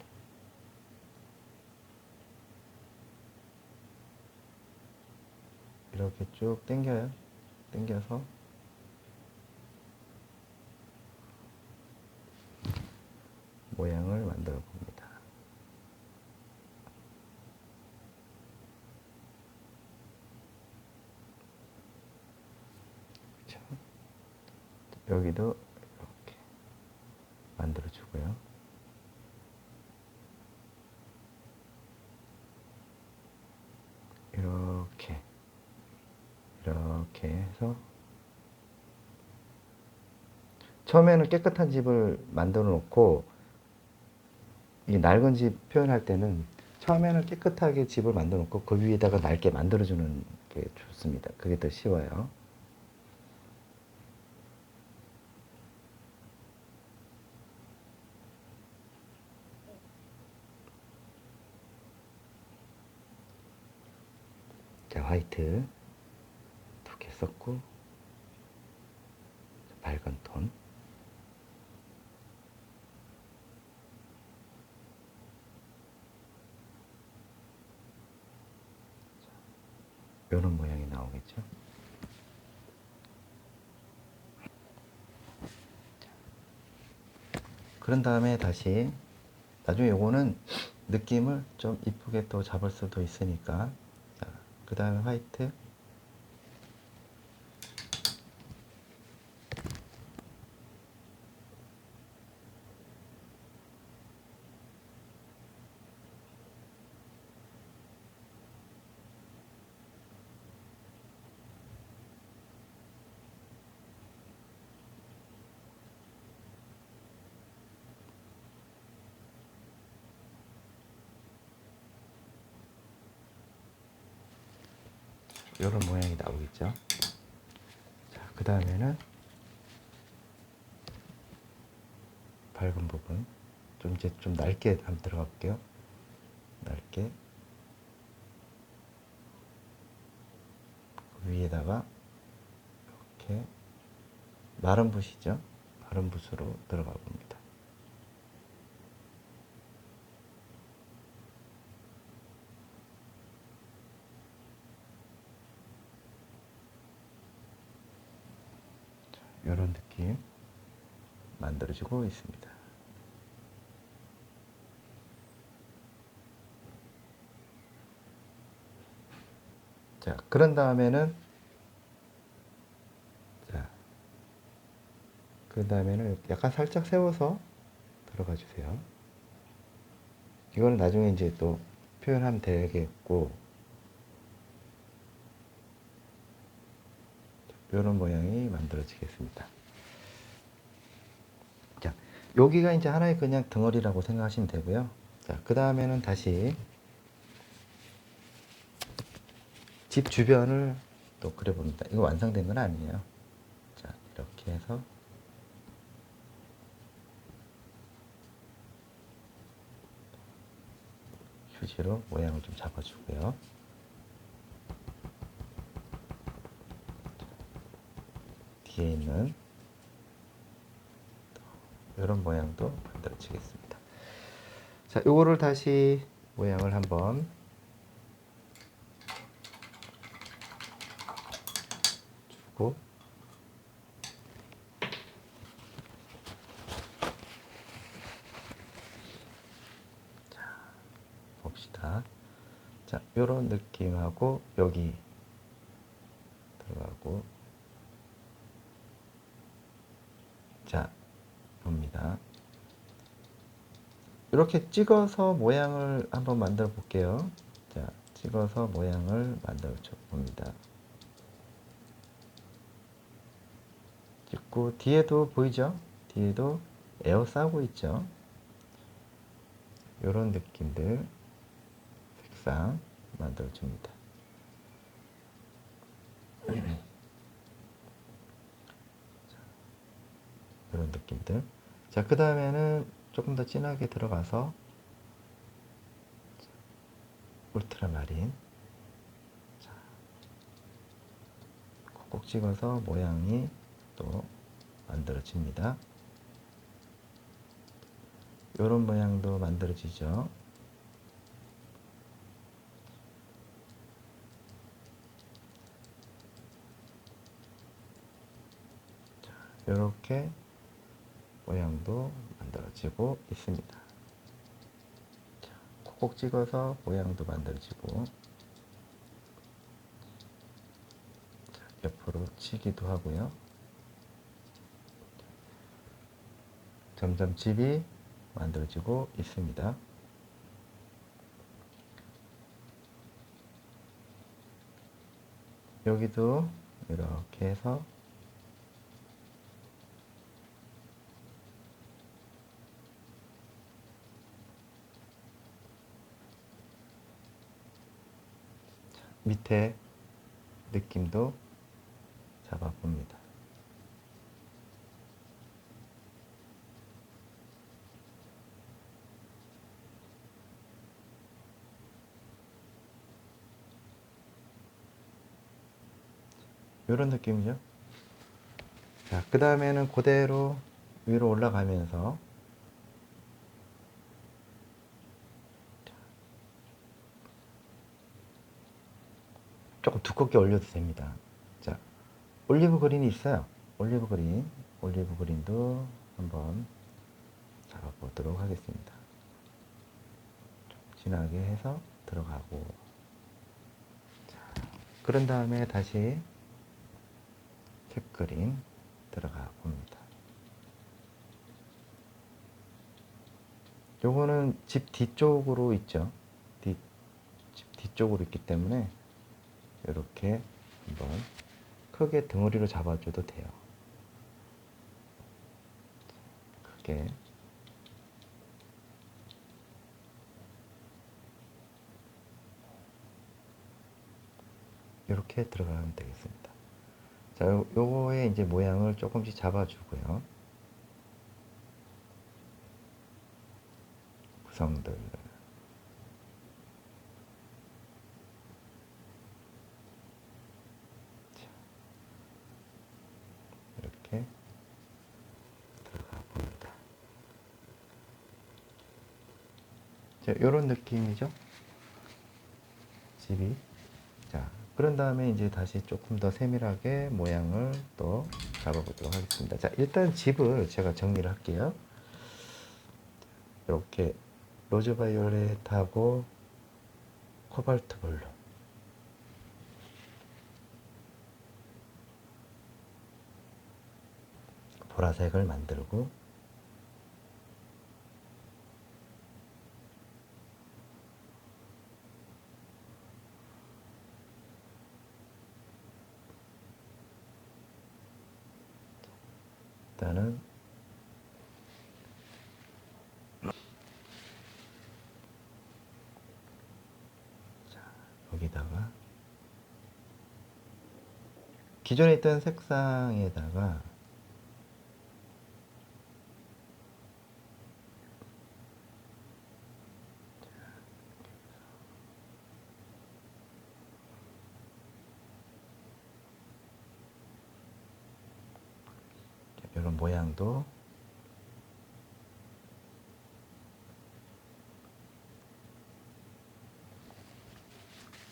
이렇게 쭉 당겨요. 당겨서 모양을 만들어 봅니다. 그렇죠? 여기도 이렇게 만들어 주고요. 이렇게 해서 처음에는 깨끗한 집을 만들어 놓고 이 낡은 집 표현할 때는 처음에는 깨끗하게 집을 만들어 놓고 그 위에다가 낡게 만들어 주는 게 좋습니다. 그게 더 쉬워요. 자, 화이트 2개 썼고 밝은 톤. 이런 모양이 나오겠죠. 그런 다음에 다시 나중에 요거는 느낌을 좀 이쁘게 또 잡을 수도 있으니까, 그 다음에 화이트, 이런 모양이 나오겠죠. 자, 그 다음에는 밝은 부분 좀 이제 좀 넓게 한번 들어가 볼게요. 넓게 그 위에다가 이렇게 마른 붓이죠. 마른 붓으로 들어가 봅니다. 이런 느낌 만들어지고 있습니다. 자, 그런 다음에는, 자, 그 다음에는 약간 살짝 세워서 들어가 주세요. 이거는 나중에 이제 또 표현하면 되겠고, 이런 모양이 만들어지겠습니다. 자, 여기가 이제 하나의 그냥 덩어리라고 생각하시면 되고요. 자, 그 다음에는 다시 집 주변을 또 그려봅니다. 이거 완성된 건 아니에요. 자, 이렇게 해서 휴지로 모양을 좀 잡아주고요. 뒤에 있는 이런 모양도 만들어지겠습니다. 자, 요거를 다시 모양을 한번 주고, 자, 봅시다. 자, 요런 느낌하고 여기 들어가고, 자, 봅니다. 이렇게 찍어서 모양을 한번 만들어 볼게요. 자, 찍어서 모양을 만들어 봅니다. 찍고 뒤에도 보이죠? 뒤에도 에어싸고 있죠? 이런 느낌들 색상 만들어 줍니다. 이런 느낌들. 자, 그 다음에는 조금 더 진하게 들어가서 울트라마린. 자, 콕콕 찍어서 모양이 또 만들어집니다. 이런 모양도 만들어지죠. 이렇게 모양도 만들어지고 있습니다. 자, 콕콕 찍어서 모양도 만들어지고, 자, 옆으로 치기도 하고요. 점점 집이 만들어지고 있습니다. 여기도 이렇게 해서 밑에 느낌도 잡아봅니다. 이런 느낌이죠. 자, 그 다음에는 그대로 위로 올라가면서 조금 두껍게 올려도 됩니다. 자, 올리브 그린이 있어요. 올리브 그린도 한번 잡아보도록 하겠습니다. 좀 진하게 해서 들어가고, 자, 그런 다음에 다시 캡 그린 들어가 봅니다. 요거는 집 뒤쪽으로 있죠. 집 뒤쪽으로 있기 때문에 이렇게 한번 크게 덩어리로 잡아줘도 돼요. 크게. 이렇게 들어가면 되겠습니다. 자, 요거의 이제 모양을 조금씩 잡아주고요. 구성들. 이렇게 들어가 봅니다. 자, 요런 느낌이죠. 집이. 자, 그런 다음에 이제 다시 조금 더 세밀하게 모양을 또 잡아보도록 하겠습니다. 자, 일단 집을 제가 정리를 할게요. 이렇게 로즈 바이올렛하고 코발트 블루, 보라색을 만들고 일단은 여기다가 기존에 있던 색상에다가 이런 모양도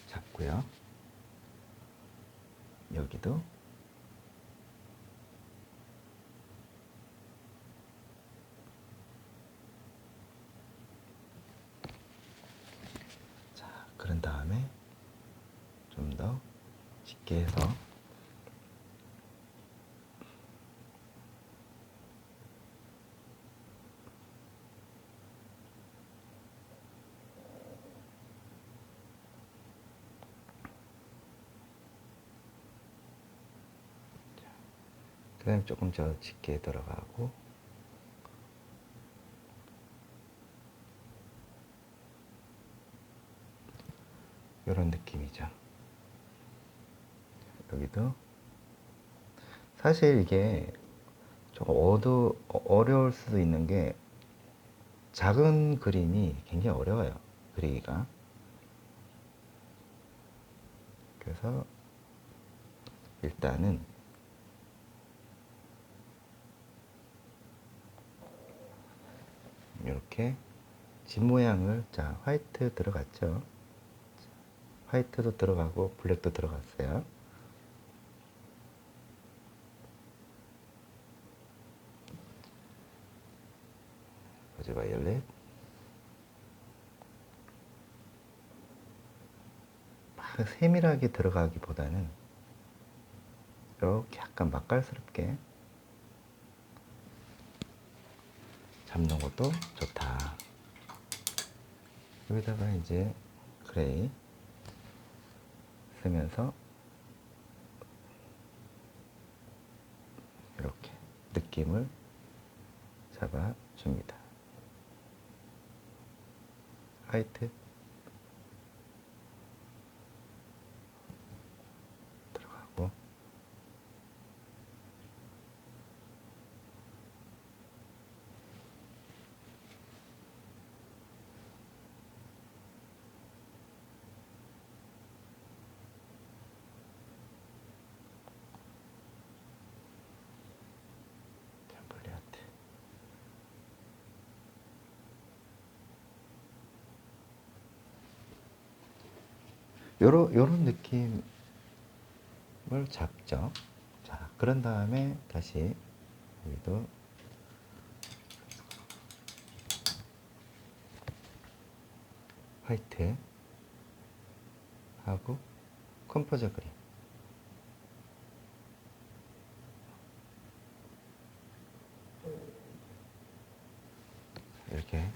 잡고요. 여기도 자, 그런 다음에 좀 더 짙게 해서 그 다음에 조금 더 짙게 들어가고 이런 느낌이죠. 여기도 사실 이게 조금 어려울 수도 있는 게 작은 그림이 굉장히 어려워요. 그리기가. 그래서 일단은 이렇게 집 모양을, 자, 화이트 들어갔죠. 화이트도 들어가고 블랙도 들어갔어요. 로즈 바이올렛. 막 세밀하게 들어가기보다는 이렇게 약간 맛깔스럽게 잡는 것도 좋다. 여기다가 이제 그레이 쓰면서 이렇게 느낌을 잡아줍니다. 화이트 들어가고 템플릿 요런 느낌을 잡죠. 자, 그런 다음에 다시 여기도 화이트 하고 컴포저 그린 이렇게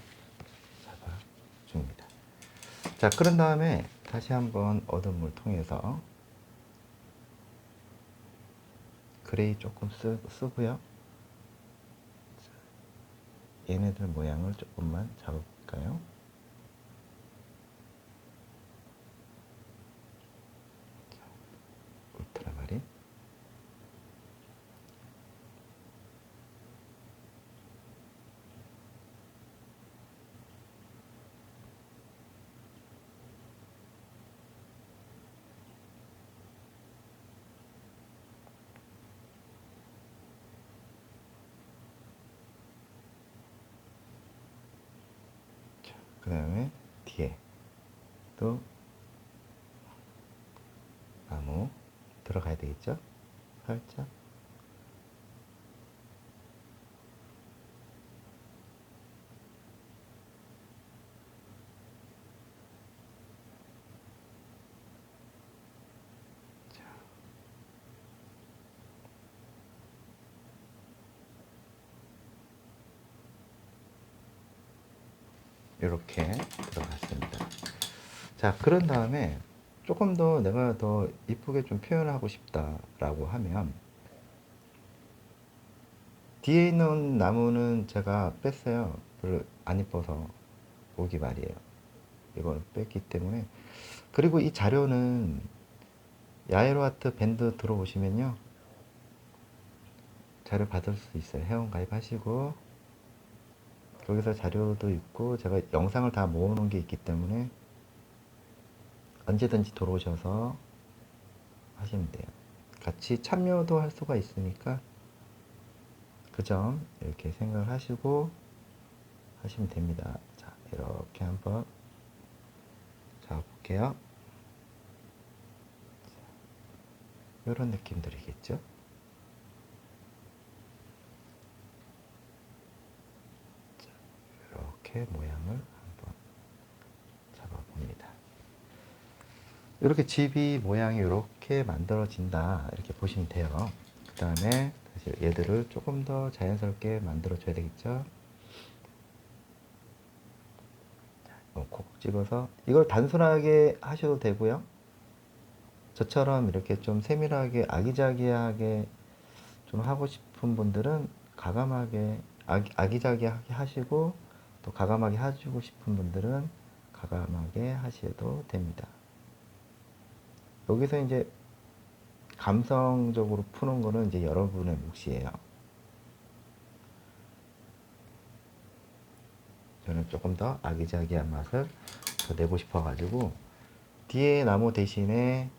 잡아줍니다. 자, 그런 다음에 다시 한번 어두운 물 통해서 그레이 조금 쓰고요. 얘네들 모양을 조금만 잡아볼까요? 울트라마린. 그 다음에 뒤에 또 나무 들어가야 되겠죠? 살짝. 이렇게 들어갔습니다. 자, 그런 다음에 조금 더 내가 더 이쁘게 좀 표현하고 싶다라고 하면 뒤에 있는 나무는 제가 뺐어요. 별로 안 이뻐서 보기 말이에요. 이걸 뺐기 때문에. 그리고 이 자료는 야에로 아트 밴드 들어오시면요, 자료 받을 수 있어요. 회원 가입하시고 거기서 자료도 있고 제가 영상을 다 모아놓은 게 있기 때문에 언제든지 들어오셔서 하시면 돼요. 같이 참여도 할 수가 있으니까 그 점 이렇게 생각을 하시고 하시면 됩니다. 자, 이렇게 한번 잡아볼게요. 이런 느낌들이겠죠. 자, 이렇게 모양을 한번 잡아봅니다. 이렇게 집이 모양이 이렇게 만들어진다 이렇게 보시면 돼요. 그 다음에 사실 얘들을 조금 더 자연스럽게 만들어 줘야 되겠죠. 콕 집어서 이걸 단순하게 하셔도 되고요. 저처럼 이렇게 좀 세밀하게 아기자기하게 좀 하고 싶은 분들은 가감하게 아기자기하게 하시고, 또 가감하게 해주고 싶은 분들은 가감하게 하셔도 됩니다. 여기서 이제 감성적으로 푸는 거는 이제 여러분의 몫이에요. 저는 조금 더 아기자기한 맛을 더 내고 싶어 가지고 뒤에 나무 대신에,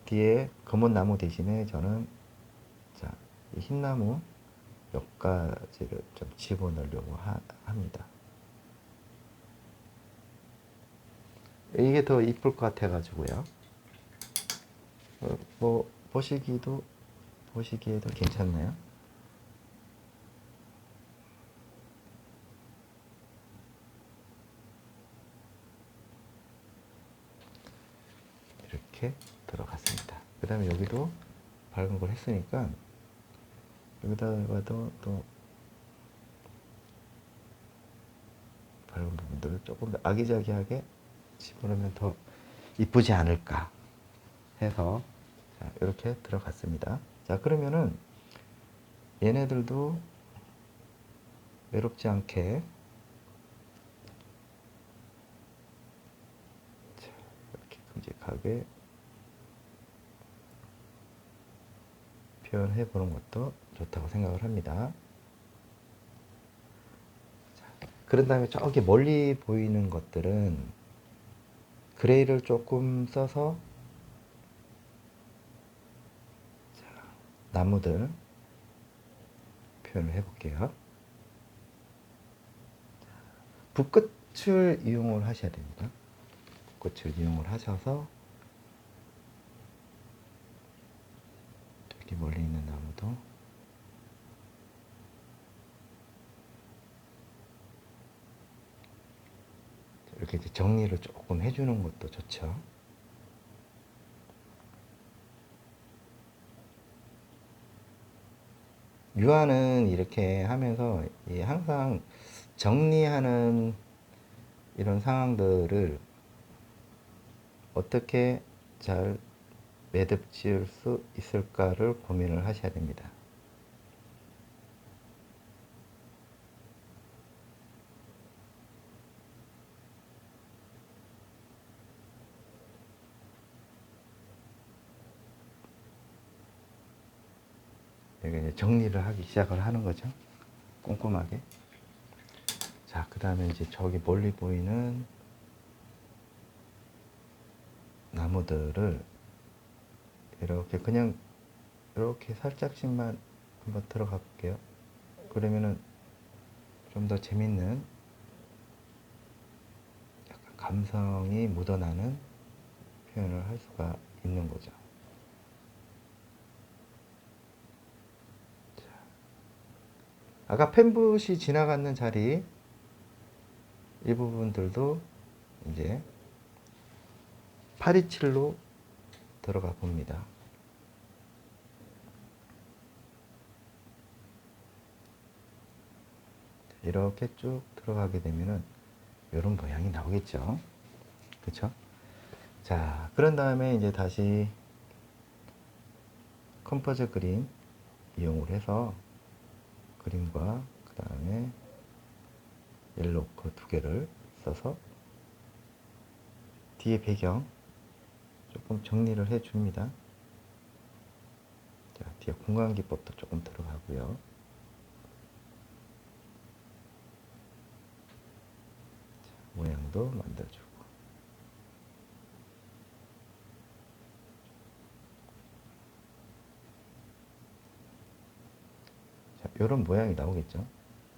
뒤에 검은 나무 대신에 저는 자, 이 흰나무 몇 가지를 좀 집어넣으려고 합니다. 이게 더 이쁠 것 같아 가지고요. 뭐 보시기에도 괜찮나요? 이렇게 들어갔습니다. 그 다음에 여기도 밝은 걸 했으니까 여기다가도 또 밝은 부분들을 조금 더 아기자기하게 집어넣으면 더 이쁘지 않을까 해서 자, 이렇게 들어갔습니다. 자, 그러면은 얘네들도 외롭지 않게 자, 이렇게 큼직하게 표현해 보는 것도 좋다고 생각을 합니다. 자, 그런 다음에 저기 멀리 보이는 것들은 그레이를 조금 써서 자, 나무들 표현을 해 볼게요. 붓끝을 이용을 하셔야 됩니다. 붓끝을 이용을 하셔서 여기 멀리 있는 나무도 이렇게 이제 정리를 조금 해주는 것도 좋죠. 유화는 이렇게 하면서 항상 정리하는 이런 상황들을 어떻게 잘 매듭 지을 수 있을까를 고민을 하셔야 됩니다. 여기 이제 정리를 하기 시작을 하는 거죠. 꼼꼼하게. 자, 그 다음에 이제 저기 멀리 보이는 나무들을 이렇게 그냥 이렇게 살짝씩만 한번 들어가 볼게요. 그러면은 좀 더 재밌는 약간 감성이 묻어나는 표현을 할 수가 있는 거죠. 자, 아까 펜붓이 지나가는 자리 이 부분들도 이제 827로 들어가 봅니다. 이렇게 쭉 들어가게 되면은 이런 모양이 나오겠죠. 그쵸? 자, 그런 다음에 이제 다시 컴포즈 그린 이용을 해서 그린과 그 다음에 옐로우 그 두 개를 써서 뒤에 배경 조금 정리를 해 줍니다. 자, 뒤에 공간 기법도 조금 들어가고요. 자, 모양도 만들어주고. 자, 이런 모양이 나오겠죠.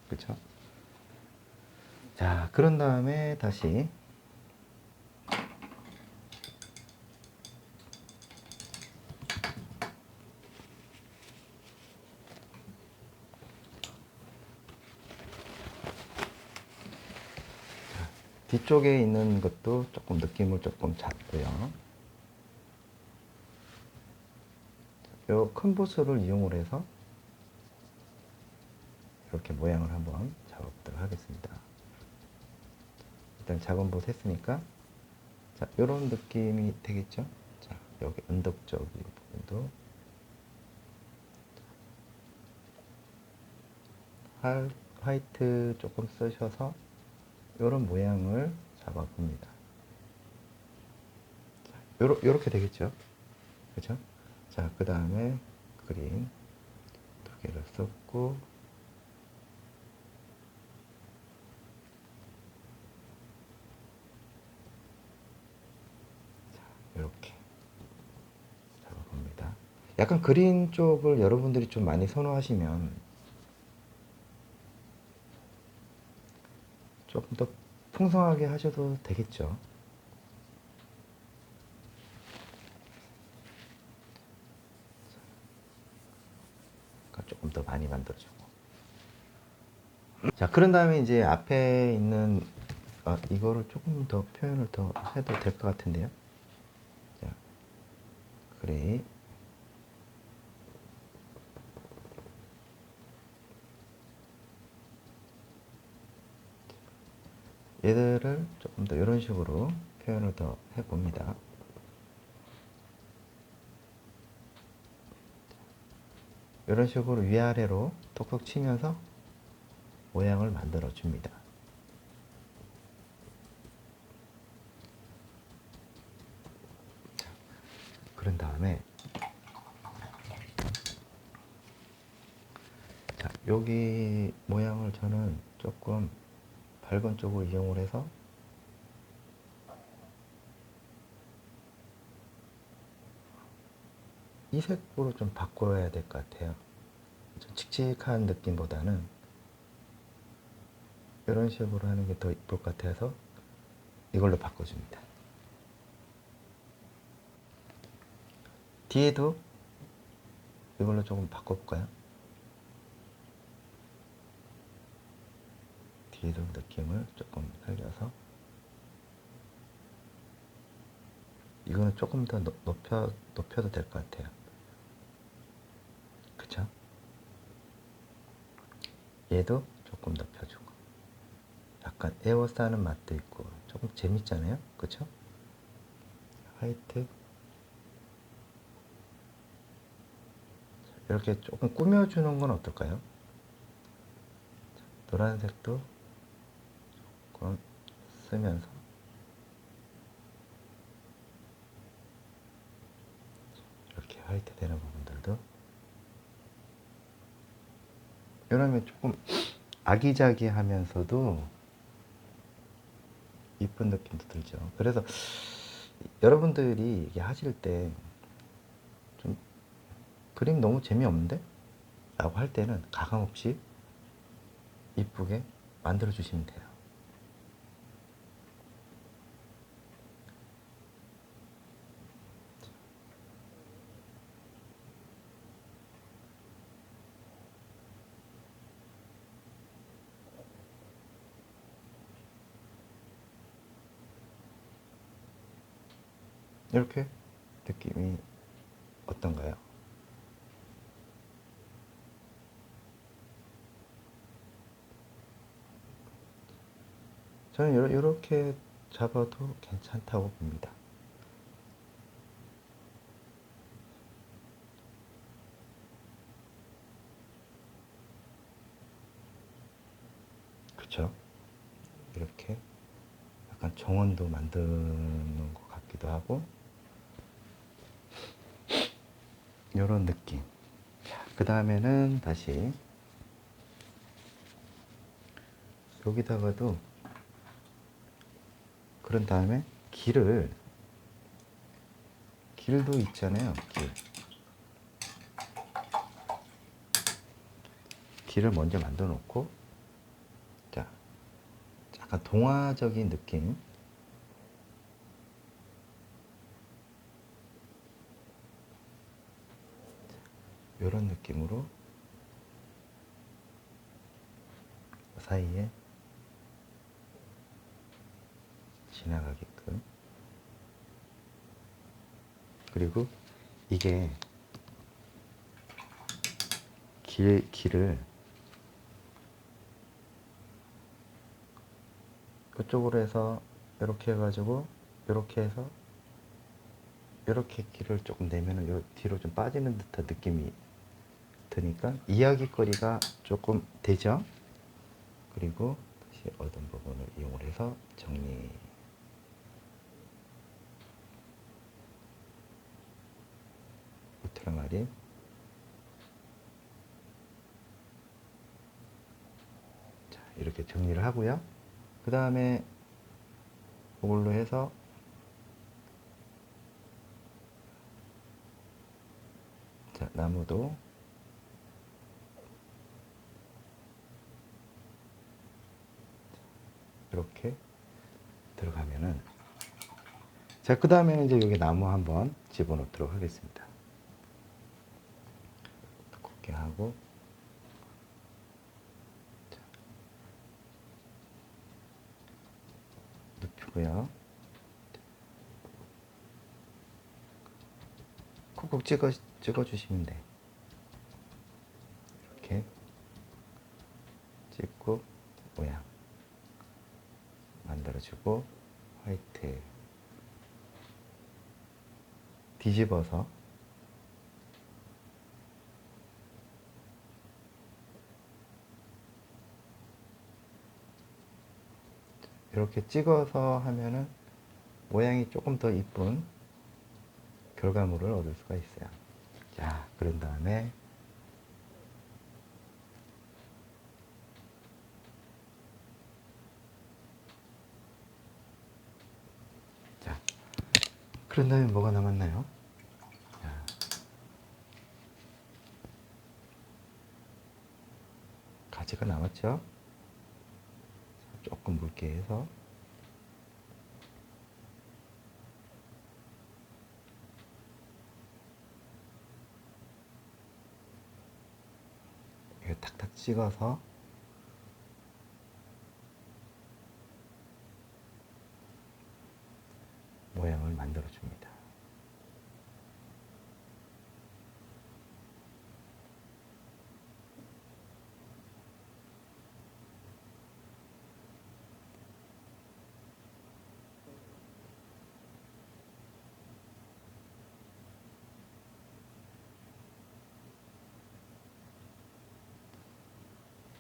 그쵸? 자, 그런 다음에 다시 뒤쪽에 있는 것도 조금 느낌을 조금 잡고요. 이 큰 보스를 이용을 해서 이렇게 모양을 한번 잡아보도록 하겠습니다. 일단 작은 보스 했으니까 자, 이런 느낌이 되겠죠? 자, 여기 언덕 쪽 이 부분도 화이트 조금 쓰셔서 이런 모양을 잡아봅니다. 자, 요렇게 되겠죠? 그죠? 자, 그 다음에 그린 두 개를 썼고, 자, 이렇게 잡아봅니다. 약간 그린 쪽을 여러분들이 좀 많이 선호하시면 조금 더 풍성하게 하셔도 되겠죠. 조금 더 많이 만들어주고. 자, 그런 다음에 이제 앞에 있는 이거를 조금 더 표현을 더 해도 될 것 같은데요. 자, 그레이. 얘들을 조금 더 이런 식으로 표현을 더 해봅니다. 이런 식으로 위아래로 톡톡 치면서 모양을 만들어 줍니다. 그런 다음에 자, 여기 모양을 저는 조금 밝은 쪽으로 이용을 해서 이 색으로 좀 바꿔야 될 것 같아요. 좀 칙칙한 느낌보다는 이런 식으로 하는 게 더 이쁠 것 같아서 이걸로 바꿔줍니다. 뒤에도 이걸로 조금 바꿔볼까요? 뒤에도 느낌을 조금 살려서 이거는 조금 더 높여도 될 것 같아요. 그쵸? 얘도 조금 높여주고 약간 에워싸는 맛도 있고 조금 재밌잖아요. 그쵸? 화이트 이렇게 조금 꾸며주는 건 어떨까요? 노란색도 조금 쓰면서 이렇게 화이트 되는 부분들도 이러면 조금 아기자기하면서도 이쁜 느낌도 들죠. 그래서 여러분들이 이게 하실 때 좀 그림 너무 재미없는데? 라고 할 때는 가감없이 이쁘게 만들어 주시면 돼요. 이렇게 느낌이 어떤가요? 저는 이렇게 잡아도 괜찮다고 봅니다. 그쵸? 이렇게 약간 정원도 만드는 것 같기도 하고, 이런 느낌. 그 다음에는 다시 여기다가도, 그런 다음에 길도 있잖아요. 길을 먼저 만들어 놓고, 자, 약간 동화적인 느낌. 이런 느낌으로 사이에 지나가게끔. 그리고 이게 길을 이쪽으로 해서 이렇게 해가지고 이렇게 해서 이렇게 길을 조금 내면은 요 뒤로 좀 빠지는 듯한 느낌이 드니까 이야기거리가 조금 되죠. 그리고 다시 어떤 부분을 이용을 해서 정리. 울트라마린. 자, 이렇게 정리를 하고요. 그 다음에 이걸로 해서 자, 나무도 이렇게 들어가면은, 자, 그 다음에는 이제 여기 나무 한번 집어넣도록 하겠습니다. 두껍게 하고, 자, 눕히고요. 콕콕 찍어주시면 돼. 이렇게 찍고 모양 만들어주고, 화이트 뒤집어서 이렇게 찍어서 하면은 모양이 조금 더 이쁜 결과물을 얻을 수가 있어요. 자, 그런 다음에 자, 그런 다음에 뭐가 남았나요? 자, 가지가 남았죠? 조금 묽게 해서 이렇게 탁탁 찍어서 모양을 만들어 줍니다.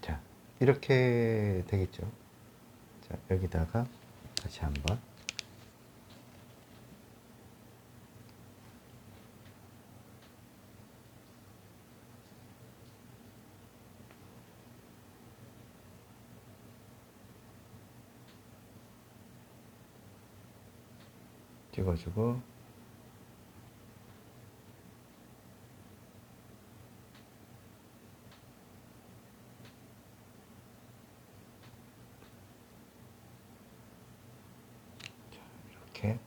자, 이렇게 되겠죠? 자, 여기다가 다시 한번 찍어주고, 이렇게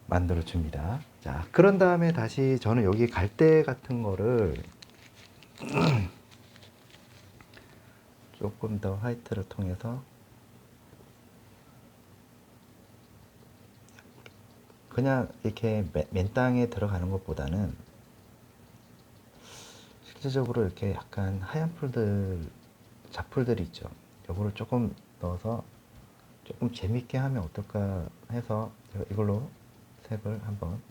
만들어 줍니다. 자, 그런 다음에 다시 저는 여기 갈대 같은 거를 조금 더 화이트를 통해서 그냥 이렇게 맨 땅에 들어가는 것보다는 실제적으로 이렇게 약간 하얀 풀들, 잡풀들이 있죠. 요거를 조금 넣어서 조금 재밌게 하면 어떨까 해서 제가 이걸로 색을 한번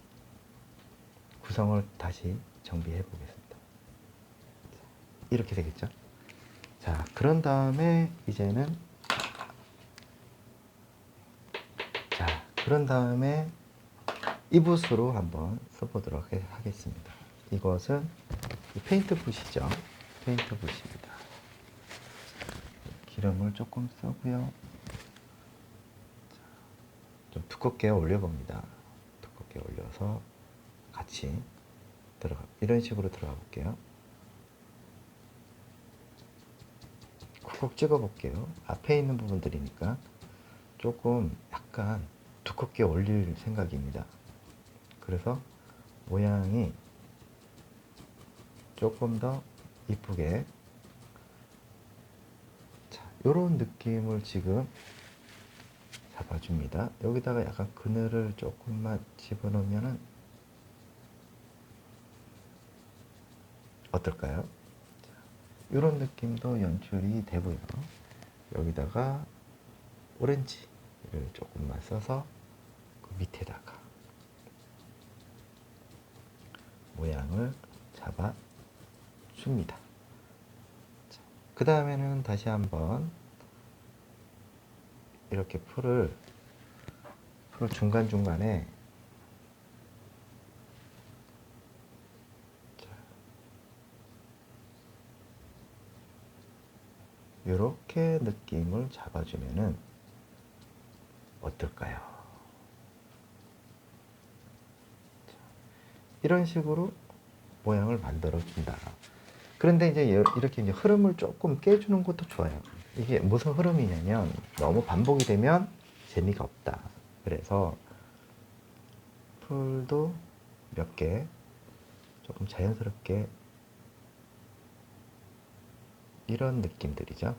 구성을 다시 정비해 보겠습니다. 이렇게 되겠죠. 자, 그런 다음에 이제는 그런 다음에 이붓으로 한번 써보도록 하겠습니다. 이것은 페인트 붓이죠. 페인트 붓입니다. 기름을 조금 써고요. 좀 두껍게 올려봅니다. 두껍게 올려서 같이 이런 식으로 들어가 볼게요. 콕콕 찍어 볼게요. 앞에 있는 부분들이니까 조금 약간 두껍게 올릴 생각입니다. 그래서 모양이 조금 더 이쁘게, 자, 요런 느낌을 지금 잡아줍니다. 여기다가 약간 그늘을 조금만 집어넣으면 어떨까요? 이런 느낌도 연출이 되고요. 여기다가 오렌지를 조금만 써서 그 밑에다가 모양을 잡아 줍니다. 그 다음에는 다시 한번 이렇게 풀을 중간중간에 이렇게 느낌을 잡아주면은 어떨까요? 이런 식으로 모양을 만들어 준다. 그런데 이제 이렇게 이제 흐름을 조금 깨주는 것도 좋아요. 이게 무슨 흐름이냐면 너무 반복이 되면 재미가 없다. 그래서 풀도 몇 개 조금 자연스럽게 이런 느낌들이죠.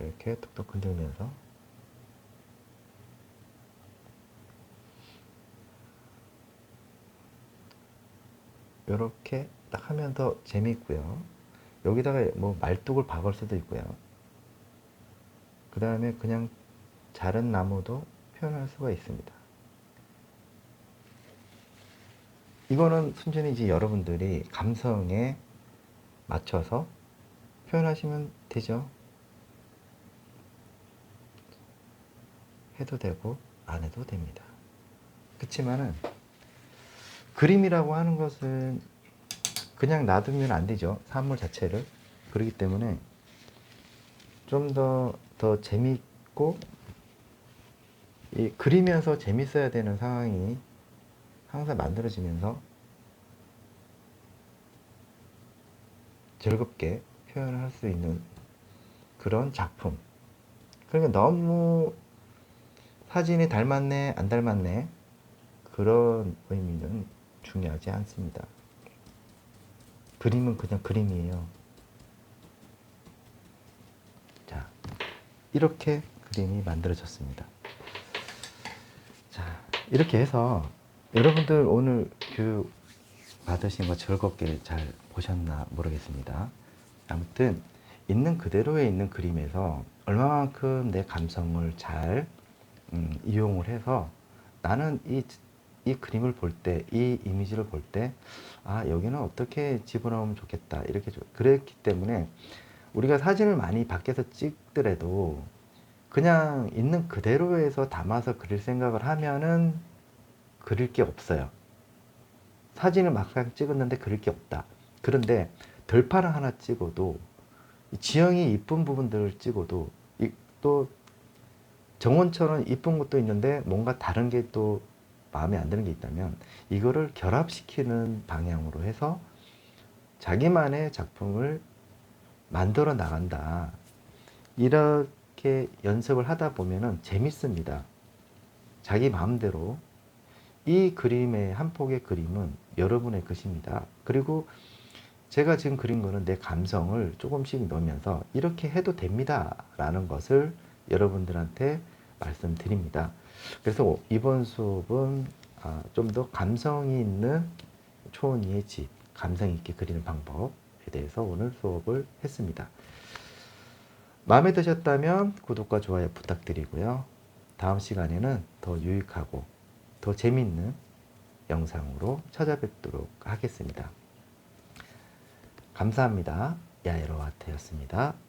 이렇게 톡톡 흔들면서 이렇게 딱 하면 더 재미있고요. 여기다가 뭐 말뚝을 박을 수도 있고요. 그 다음에 그냥 자른 나무도 표현할 수가 있습니다. 이거는 순전히 이제 여러분들이 감성에 맞춰서 표현하시면 되죠. 해도 되고 안 해도 됩니다. 그렇지만은 그림이라고 하는 것은 그냥 놔두면 안 되죠. 사물 자체를. 그렇기 때문에 좀 더 재밌고, 이 그리면서 재밌어야 되는 상황이 항상 만들어지면서 즐겁게 표현을 할 수 있는 그런 작품. 그러니까 너무 사진이 닮았네, 안 닮았네, 그런 의미는 중요하지 않습니다. 그림은 그냥 그림이에요. 자, 이렇게 그림이 만들어졌습니다. 자, 이렇게 해서 여러분들 오늘 교육 받으신 거 즐겁게 잘 보셨나 모르겠습니다. 아무튼 있는 그대로에 있는 그림에서 얼마만큼 내 감성을 잘 이용을 해서 나는 이 그림을 볼 때, 이 이미지를 볼 때, 아, 여기는 어떻게 집어넣으면 좋겠다. 이렇게 그랬기 때문에 우리가 사진을 많이 밖에서 찍더라도 그냥 있는 그대로에서 담아서 그릴 생각을 하면은 그릴 게 없어요. 사진을 막상 찍었는데 그릴 게 없다. 그런데 들판을 하나 찍어도 지형이 이쁜 부분들을 찍어도 또 정원처럼 이쁜 것도 있는데 뭔가 다른 게 또 마음에 안 드는 게 있다면 이거를 결합시키는 방향으로 해서 자기만의 작품을 만들어 나간다. 이렇게 연습을 하다 보면은 재밌습니다. 자기 마음대로 이 그림의 한 폭의 그림은 여러분의 것입니다. 그리고 제가 지금 그린 거는 내 감성을 조금씩 넣으면서 이렇게 해도 됩니다 라는 것을 여러분들한테 말씀드립니다. 그래서 이번 수업은 좀 더 감성이 있는 초원위의 집, 감성 있게 그리는 방법에 대해서 오늘 수업을 했습니다. 마음에 드셨다면 구독과 좋아요 부탁드리고요. 다음 시간에는 더 유익하고 더 재밌는 영상으로 찾아뵙도록 하겠습니다. 감사합니다. 야에로아트였습니다.